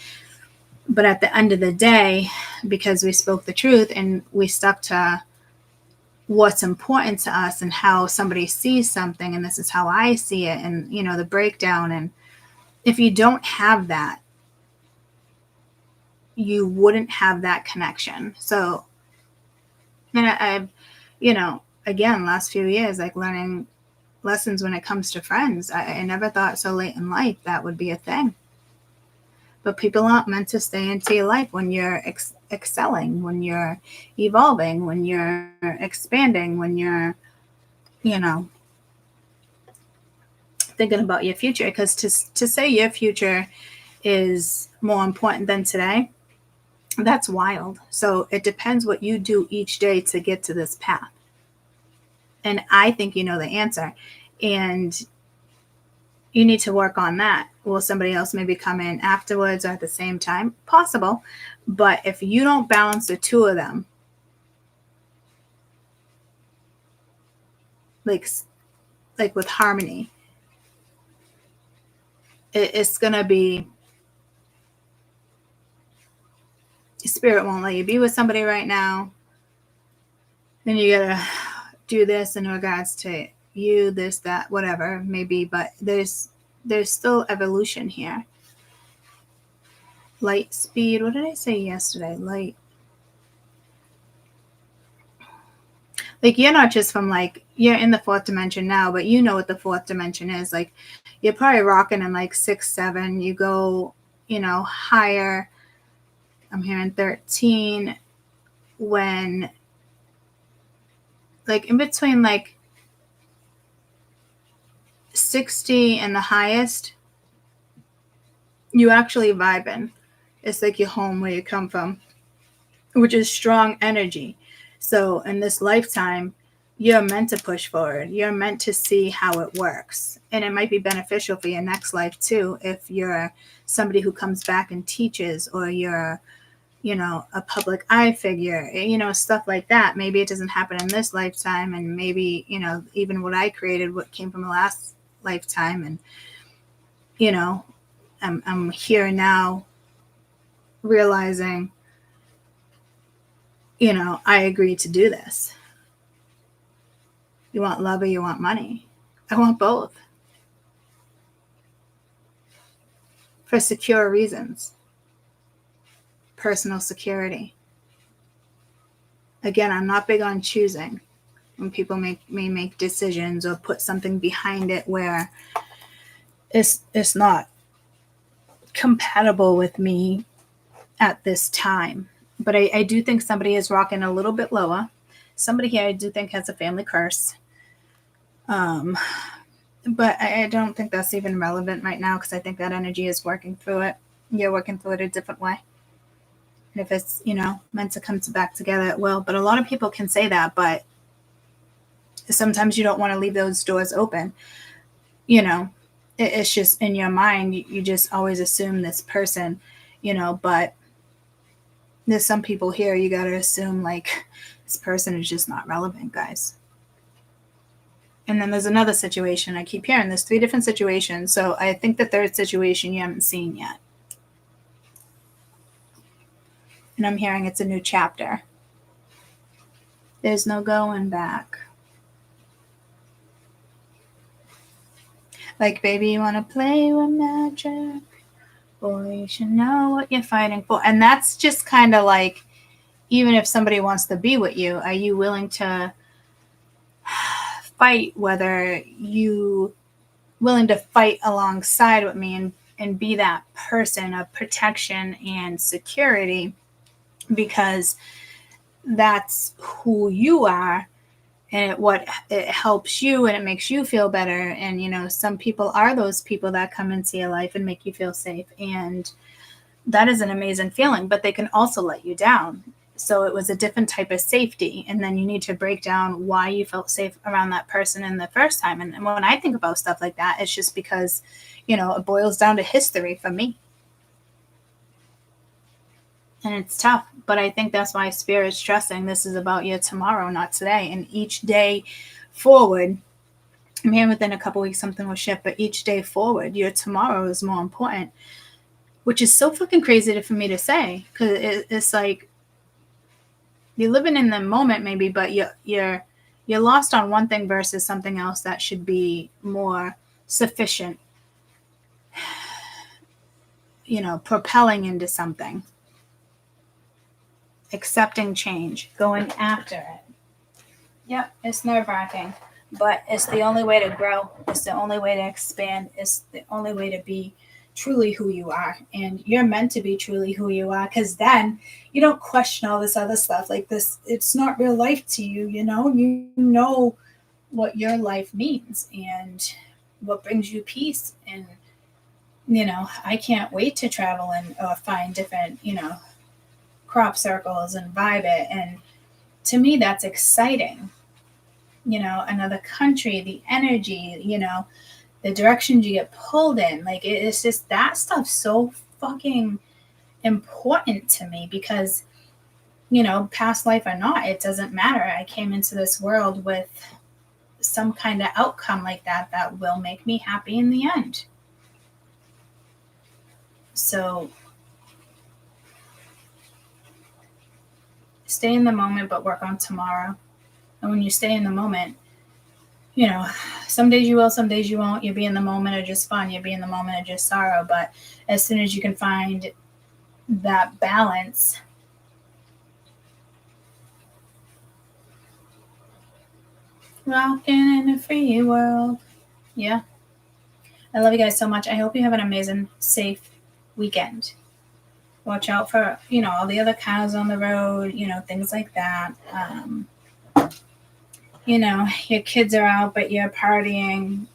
but at the end of the day, because we spoke the truth and we stuck to what's important to us and how somebody sees something, and this is how I see it, and, the breakdown. And if you don't have that, you wouldn't have that connection. So, and I've, again, last few years, like learning lessons when it comes to friends. I never thought so late in life that would be a thing. But people aren't meant to stay into your life when you're excelling, when you're evolving, when you're expanding, when you're, thinking about your future. Because to say your future is more important than today, that's wild. So it depends what you do each day to get to this path. And I think you know the answer. And you need to work on that. Will somebody else maybe come in afterwards or at the same time? Possible. But if you don't balance the two of them, like with harmony, it's going to be, Spirit won't let you be with somebody right now. Then you got to do this in regards to you, this, that, whatever maybe, but there's still evolution here. Light speed. What did I say yesterday? Light. Like, you're not just from, like, you're in the fourth dimension now, but you know what the fourth dimension is. Like, you're probably rocking in like 6, 7. You go, higher. I'm hearing 13 when, like, in between like 60 and the highest, you actually vibing. It's like your home, where you come from, which is strong energy. So in this lifetime, you're meant to push forward. You're meant to see how it works. And it might be beneficial for your next life too, if you're somebody who comes back and teaches, or you're, a public eye figure, stuff like that. Maybe it doesn't happen in this lifetime. And maybe, even what I created, what came from the last lifetime. And, I'm here now realizing, I agreed to do this. You want love or you want money? I want both. For secure reasons. Personal security. Again, I'm not big on choosing. When people may make decisions or put something behind it where it's not compatible with me at this time. But I do think somebody is rocking a little bit lower. Somebody here I do think has a family curse. But I don't think that's even relevant right now, because I think that energy is working through it. You're working through it a different way. And if it's, meant to come back together, it will. But a lot of people can say that, but sometimes you don't want to leave those doors open. It's just in your mind. You just always assume this person, but There's some people here you got to assume like this person is just not relevant, guys. And then there's another situation. I keep hearing there's 3 different situations. So I think the third situation you haven't seen yet. And I'm hearing it's a new chapter. There's no going back. Like, baby, you want to play with magic? Boy, you should know what you're fighting for. And that's just kind of like, even if somebody wants to be with you, are you willing to fight, whether you willing to fight alongside with me and be that person of protection and security, because that's who you are, and it helps you and it makes you feel better. And some people are those people that come into your life and make you feel safe, and that is an amazing feeling, but they can also let you down. So it was a different type of safety, and then you need to break down why you felt safe around that person in the first time. And when I think about stuff like that, it's just because it boils down to history for me. And it's tough, but I think that's why Spirit's stressing this is about your tomorrow, not today. And each day forward, I'm here within a couple weeks something will shift, but each day forward, your tomorrow is more important, which is so fucking crazy for me to say, because it's like you're living in the moment maybe, but you're lost on one thing versus something else that should be more sufficient, propelling into something. Accepting change, going after it. Yep, it's nerve-wracking, but it's the only way to grow. It's the only way to expand. It's the only way to be truly who you are. And you're meant to be truly who you are, because then you don't question all this other stuff like this. It's not real life to you, you know what your life means and what brings you peace. And, I can't wait to travel and find different, crop circles and vibe it. And to me, that's exciting. Another country, the energy, the directions you get pulled in. Like, it's just that stuff so fucking important to me, because, past life or not, it doesn't matter. I came into this world with some kind of outcome like that will make me happy in the end. So stay in the moment, but work on tomorrow. And when you stay in the moment, some days you will, some days you won't. You'll be in the moment of just fun. You'll be in the moment of just sorrow. But as soon as you can find that balance, rocking in a free world. Yeah. I love you guys so much. I hope you have an amazing, safe weekend. Watch out for, all the other cows on the road, things like that. Your kids are out, but you're partying,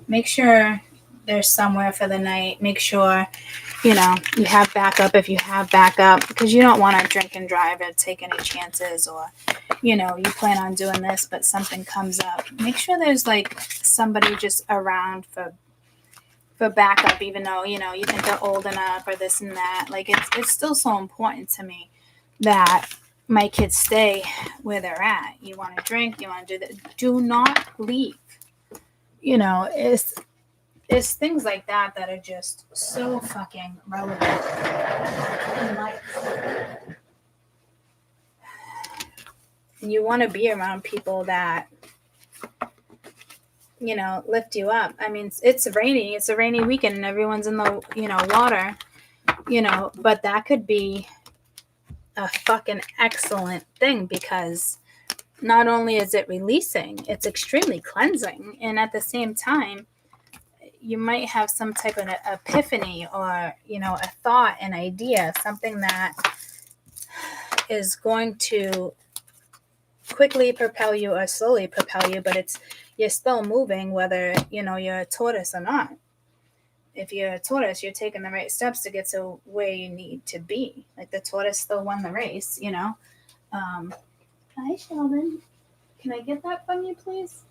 make sure there's somewhere for the night. Make sure, you have backup if you have backup, because you don't want to drink and drive and take any chances, or, you plan on doing this, but something comes up. Make sure there's like somebody just around for backup, even though, you think they're old enough or this and that. Like, it's still so important to me that my kids stay where they're at. You want to drink, you want to do that, do not leave. It's things like that are just so fucking relevant in life. You want to be around people that, lift you up. I mean, it's rainy. It's a rainy weekend and everyone's in the, water, but that could be a fucking excellent thing, because not only is it releasing, it's extremely cleansing. And at the same time, you might have some type of epiphany, or, a thought, an idea, something that is going to quickly propel you or slowly propel you, but you're still moving, whether, you're a tortoise or not. If you're a tortoise, you're taking the right steps to get to where you need to be. Like, the tortoise still won the race, Hi, Sheldon. Can I get that from you, please?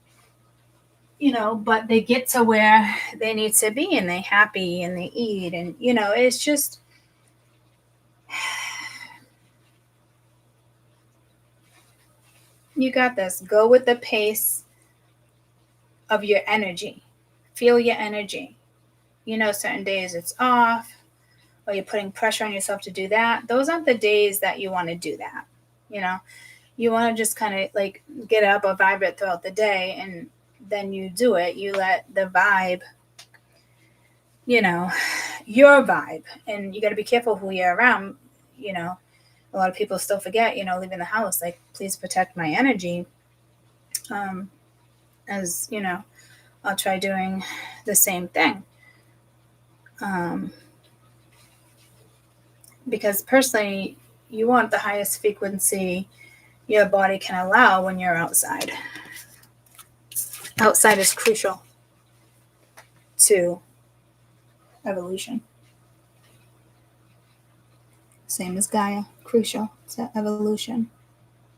But they get to where they need to be, and they're happy, and they eat, and, it's just, You got this. Go with the pace of your energy. Feel your energy. You know, certain days it's off, or you're putting pressure on yourself to do that. Those aren't the days that you want to do that. You know, you want to just kind of like get up or vibrate throughout the day, and then you do it. You let the vibe, you know, your vibe, and you got to be careful who you're around. You know, a lot of people still forget, you know, leaving the house, like, please protect my energy. As you know, I'll try doing the same thing. Because personally, you want the highest frequency your body can allow when you're outside. Outside is crucial to evolution. Same as Gaia, crucial to evolution,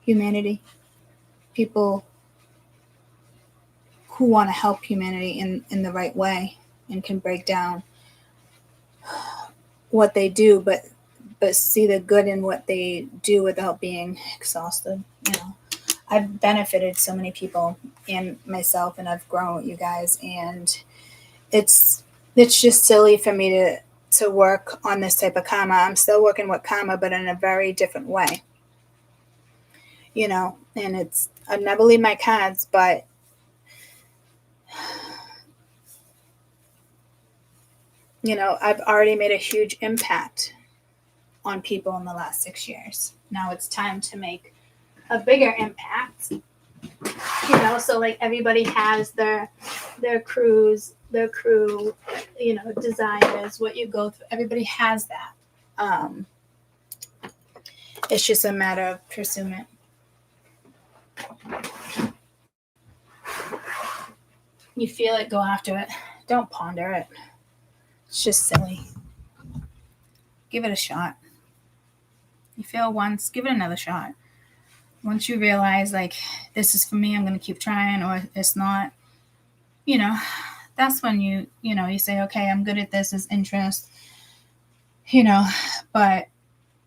humanity, people who want to help humanity in the right way and can break down what they do, but see the good in what they do without being exhausted. You know, I've benefited so many people and myself, and I've grown with you guys, and it's just silly for me to work on this type of karma. I'm still working with karma, but in a very different way. You know, and I've never leave my cards, but you know, I've already made a huge impact on people in the last 6 years. Now it's time to make a bigger impact. You know, so like everybody has their crews, their crew, you know, desires, what you go through. Everybody has that. It's just a matter of pursuit. You feel it, go after it. Don't ponder it. It's just silly. Give it a shot. You fail once, give it another shot. Once you realize, like, this is for me, I'm going to keep trying, or it's not, you know, that's when you say, okay, I'm good at this, is interest, you know, but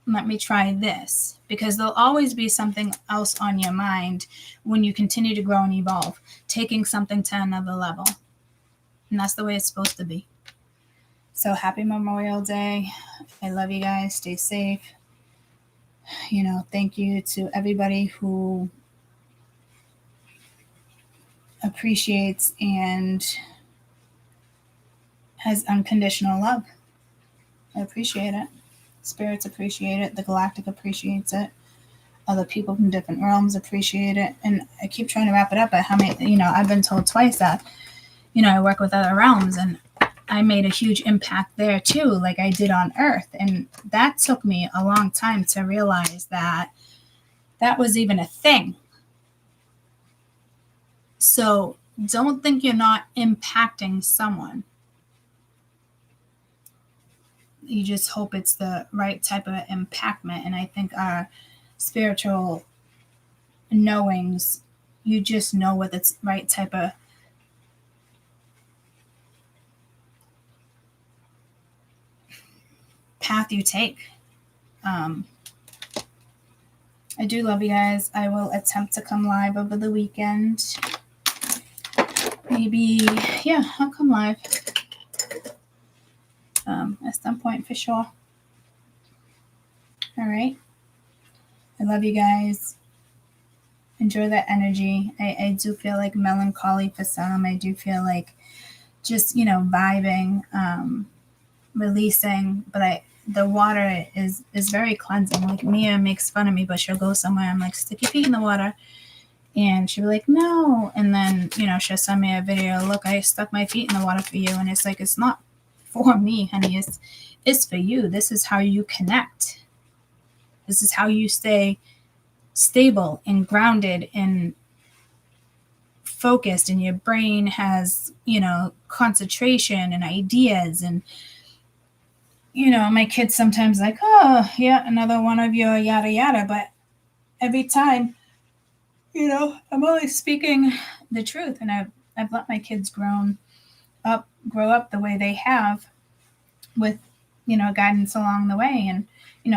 let me try this, because there'll always be something else on your mind when you continue to grow and evolve, taking something to another level. And that's the way it's supposed to be. So happy Memorial Day. I love you guys. Stay safe. You know, thank you to everybody who appreciates and has unconditional love. I appreciate it. Spirits appreciate it. The galactic appreciates it. Other people from different realms appreciate it. And I keep trying to wrap it up, but how many, you know, I've been told twice that, you know, I work with other realms, and I made a huge impact there too, like I did on Earth. And that took me a long time to realize that was even a thing. So don't think you're not impacting someone. You just hope it's the right type of impactment. And I think our spiritual knowings, you just know what the right type of path you take. I do love you guys. I will attempt to come live over the weekend. Maybe, yeah, I'll come live at some point for sure. All right. I love you guys. Enjoy that energy. I do feel like melancholy for some. I do feel like just, you know, vibing, releasing, but the water is very cleansing. Like, Mia makes fun of me, but she'll go somewhere, I'm like, stick your feet in the water, and she'll be like, no, and then, you know, she'll send me a video, look, I stuck my feet in the water for you, and it's like, it's not for me, honey, it's for you. This is how you connect. This is how you stay stable and grounded and focused, and your brain has, you know, concentration and ideas. And you know, my kids sometimes like, oh, yeah, another one of your yada yada. But every time, you know, I'm only speaking the truth. And I've let my kids grow up the way they have, with, you know, guidance along the way. And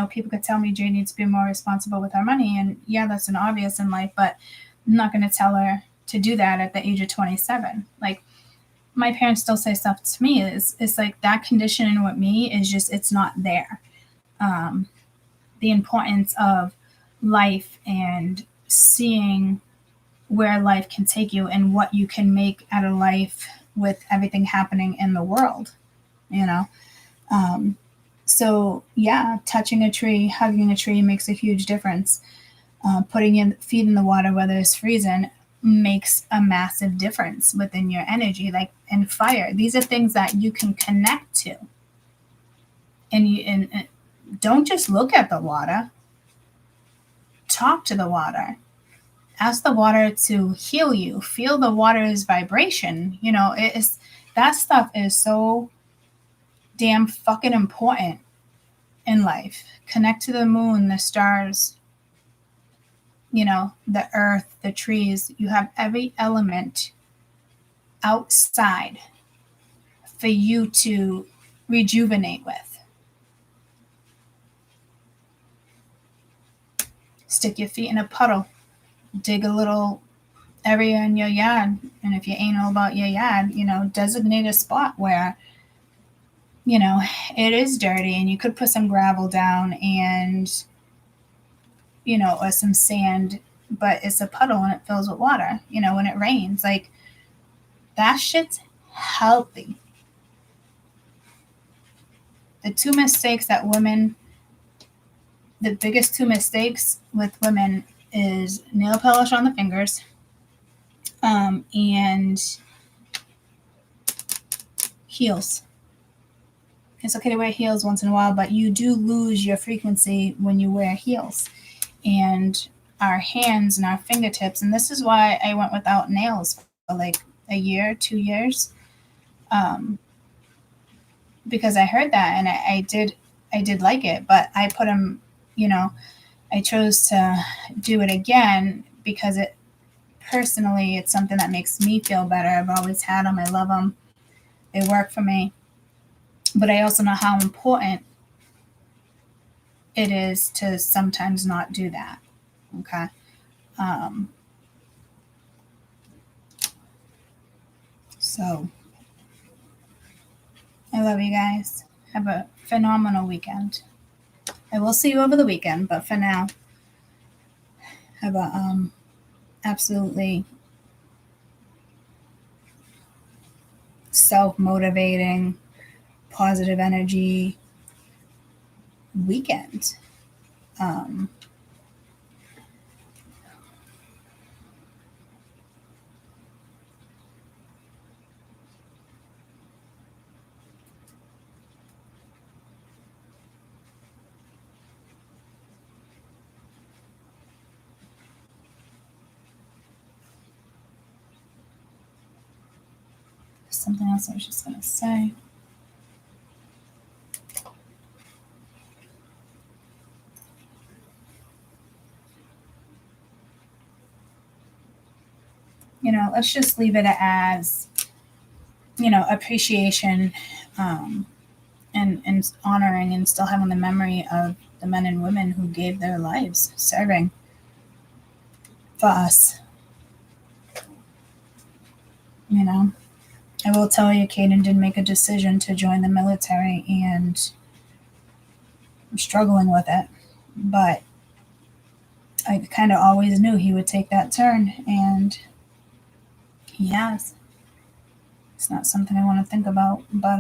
people could tell me Jay needs to be more responsible with her money. And yeah, that's an obvious in life, but I'm not going to tell her to do that at the age of 27. Like, my parents still say stuff to me. It's like that conditioning with me is just, it's not there. The importance of life and seeing where life can take you and what you can make out of life with everything happening in the world, So yeah, touching a tree, hugging a tree makes a huge difference. Putting your feet in the water, whether it's freezing, makes a massive difference within your energy. Like, and fire, these are things that you can connect to. And don't just look at the water. Talk to the water. Ask the water to heal you. Feel the water's vibration. That stuff is so damn fucking important in life. Connect to the moon, the stars, the earth, the trees. You have every element outside for you to rejuvenate with. Stick your feet in a puddle. Dig a little area in your yard. And if you ain't all about your yard, designate a spot where, it is dirty, and you could put some gravel down and, or some sand, but it's a puddle and it fills with water, when it rains. Like, that shit's healthy. The biggest two mistakes with women is nail polish on the fingers, and heels. It's okay to wear heels once in a while, but you do lose your frequency when you wear heels. And our hands and our fingertips, and this is why I went without nails for like a year, 2 years, because I heard that, and I did like it, but I put them, I chose to do it again because it's something that makes me feel better. I've always had them. I love them. They work for me. But I also know how important it is to sometimes not do that. Okay. So I love you guys. Have a phenomenal weekend. I will see you over the weekend, but for now, have a absolutely self-motivating, positive energy weekend. Something else I was just going to say. Let's just leave it as, appreciation, and honoring and still having the memory of the men and women who gave their lives serving for us. I will tell you, Caden did make a decision to join the military, and I'm struggling with it, but I kind of always knew he would take that turn, and he has. It's not something I want to think about, but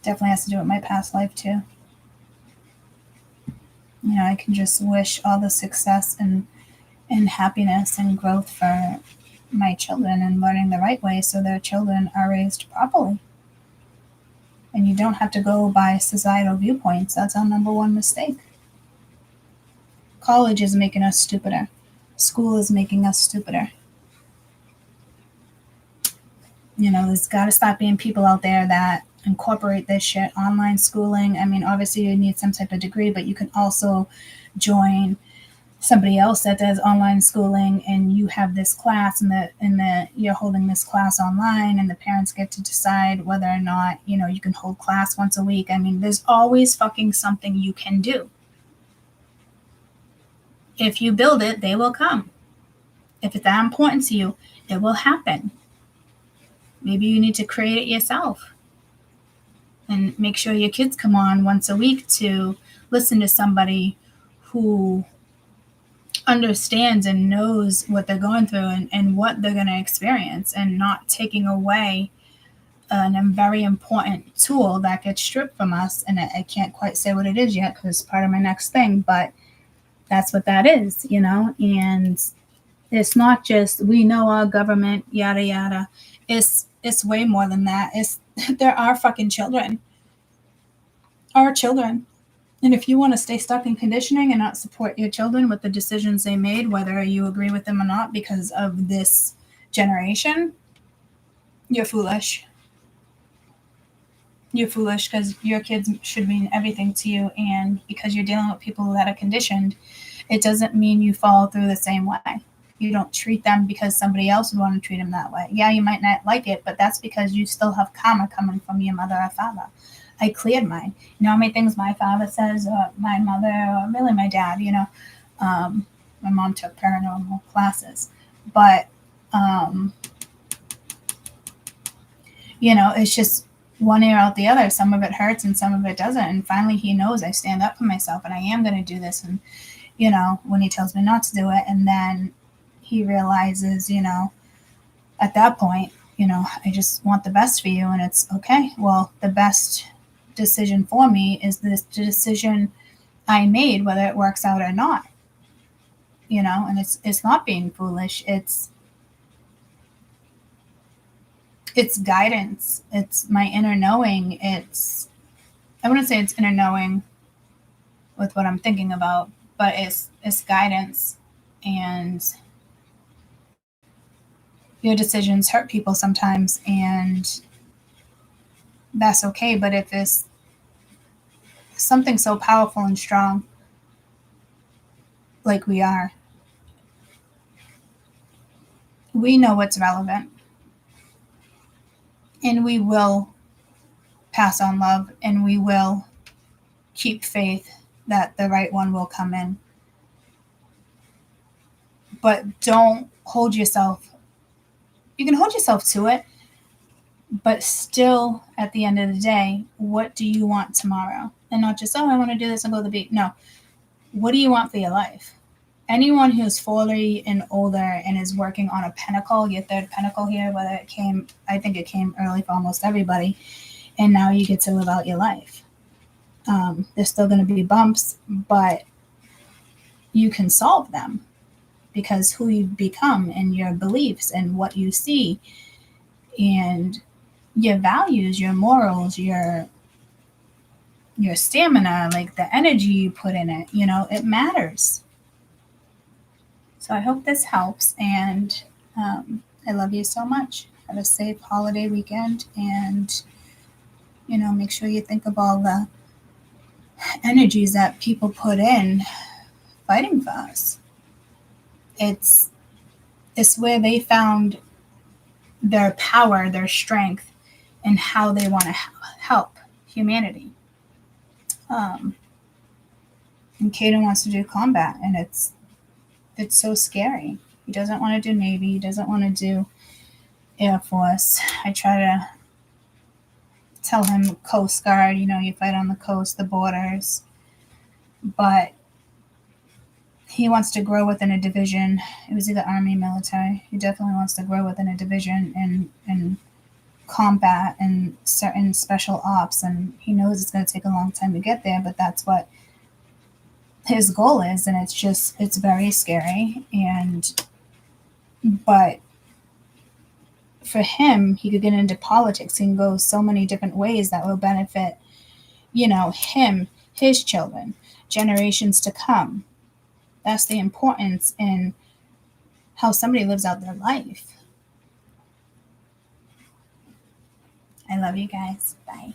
definitely has to do with my past life too. I can just wish all the success and happiness and growth for my children and learning the right way so their children are raised properly. And you don't have to go by societal viewpoints. That's our number one mistake. College is making us stupider. School is making us stupider. There's got to stop being people out there that incorporate this shit. Online schooling. I mean, obviously you need some type of degree, but you can also join somebody else that does online schooling, and you have this class, and you're holding this class online, and the parents get to decide whether or not, you can hold class once a week. I mean, there's always fucking something you can do. If you build it, they will come. If it's that important to you, it will happen. Maybe you need to create it yourself and make sure your kids come on once a week to listen to somebody who understands and knows what they're going through and what they're going to experience, and not taking away a very important tool that gets stripped from us. And I can't quite say what it is yet because it's part of my next thing, but that's what that is, and it's not just, we know our government, yada, yada. It's way more than that. There are fucking children. Our children. And if you want to stay stuck in conditioning and not support your children with the decisions they made, whether you agree with them or not, because of this generation, you're foolish. You're foolish, because your kids should mean everything to you. And because you're dealing with people that are conditioned, it doesn't mean you follow through the same way. You don't treat them because somebody else would want to treat them that way. Yeah, you might not like it, but that's because you still have karma coming from your mother or father. I cleared mine. You know how many things my father says, or my mother, or really my dad, my mom took paranormal classes. But, it's just one ear out the other. Some of it hurts and some of it doesn't. And finally he knows I stand up for myself and I am going to do this. And, when he tells me not to do it, and then he realizes, at that point, I just want the best for you. And it's okay. Well, the best decision for me is this decision I made, whether it works out or not, and it's not being foolish. It's guidance. It's my inner knowing. I wouldn't say it's inner knowing with what I'm thinking about, but it's guidance. And your decisions hurt people sometimes, and that's okay. But if it's something so powerful and strong like we are, we know what's relevant, and we will pass on love, and we will keep faith that the right one will come in. But don't hold yourself. You can hold yourself to it, but still, at the end of the day, what do you want tomorrow? And not just, I want to do this and go to the beach. No. What do you want for your life? Anyone who's 40 and older and is working on a pinnacle, your third pinnacle here, I think it came early for almost everybody, and now you get to live out your life. There's still going to be bumps, but you can solve them, because who you become and your beliefs and what you see and your values, your morals, your stamina, like the energy you put in it, it matters. So I hope this helps, and I love you so much. Have a safe holiday weekend, and make sure you think of all the energies that people put in fighting for us. It's where they found their power, their strength, and how they want to help humanity. And Caden wants to do combat, and it's so scary. He doesn't want to do Navy. He doesn't want to do Air Force. I try to tell him Coast Guard, you fight on the coast, the borders. But he wants to grow within a division. It was either Army, military. He definitely wants to grow within a division and combat and certain special ops. And he knows it's going to take a long time to get there, but that's what his goal is. And it's very scary. But for him, he could get into politics. He can go so many different ways that will benefit, him, his children, generations to come. That's the importance in how somebody lives out their life. I love you guys. Bye.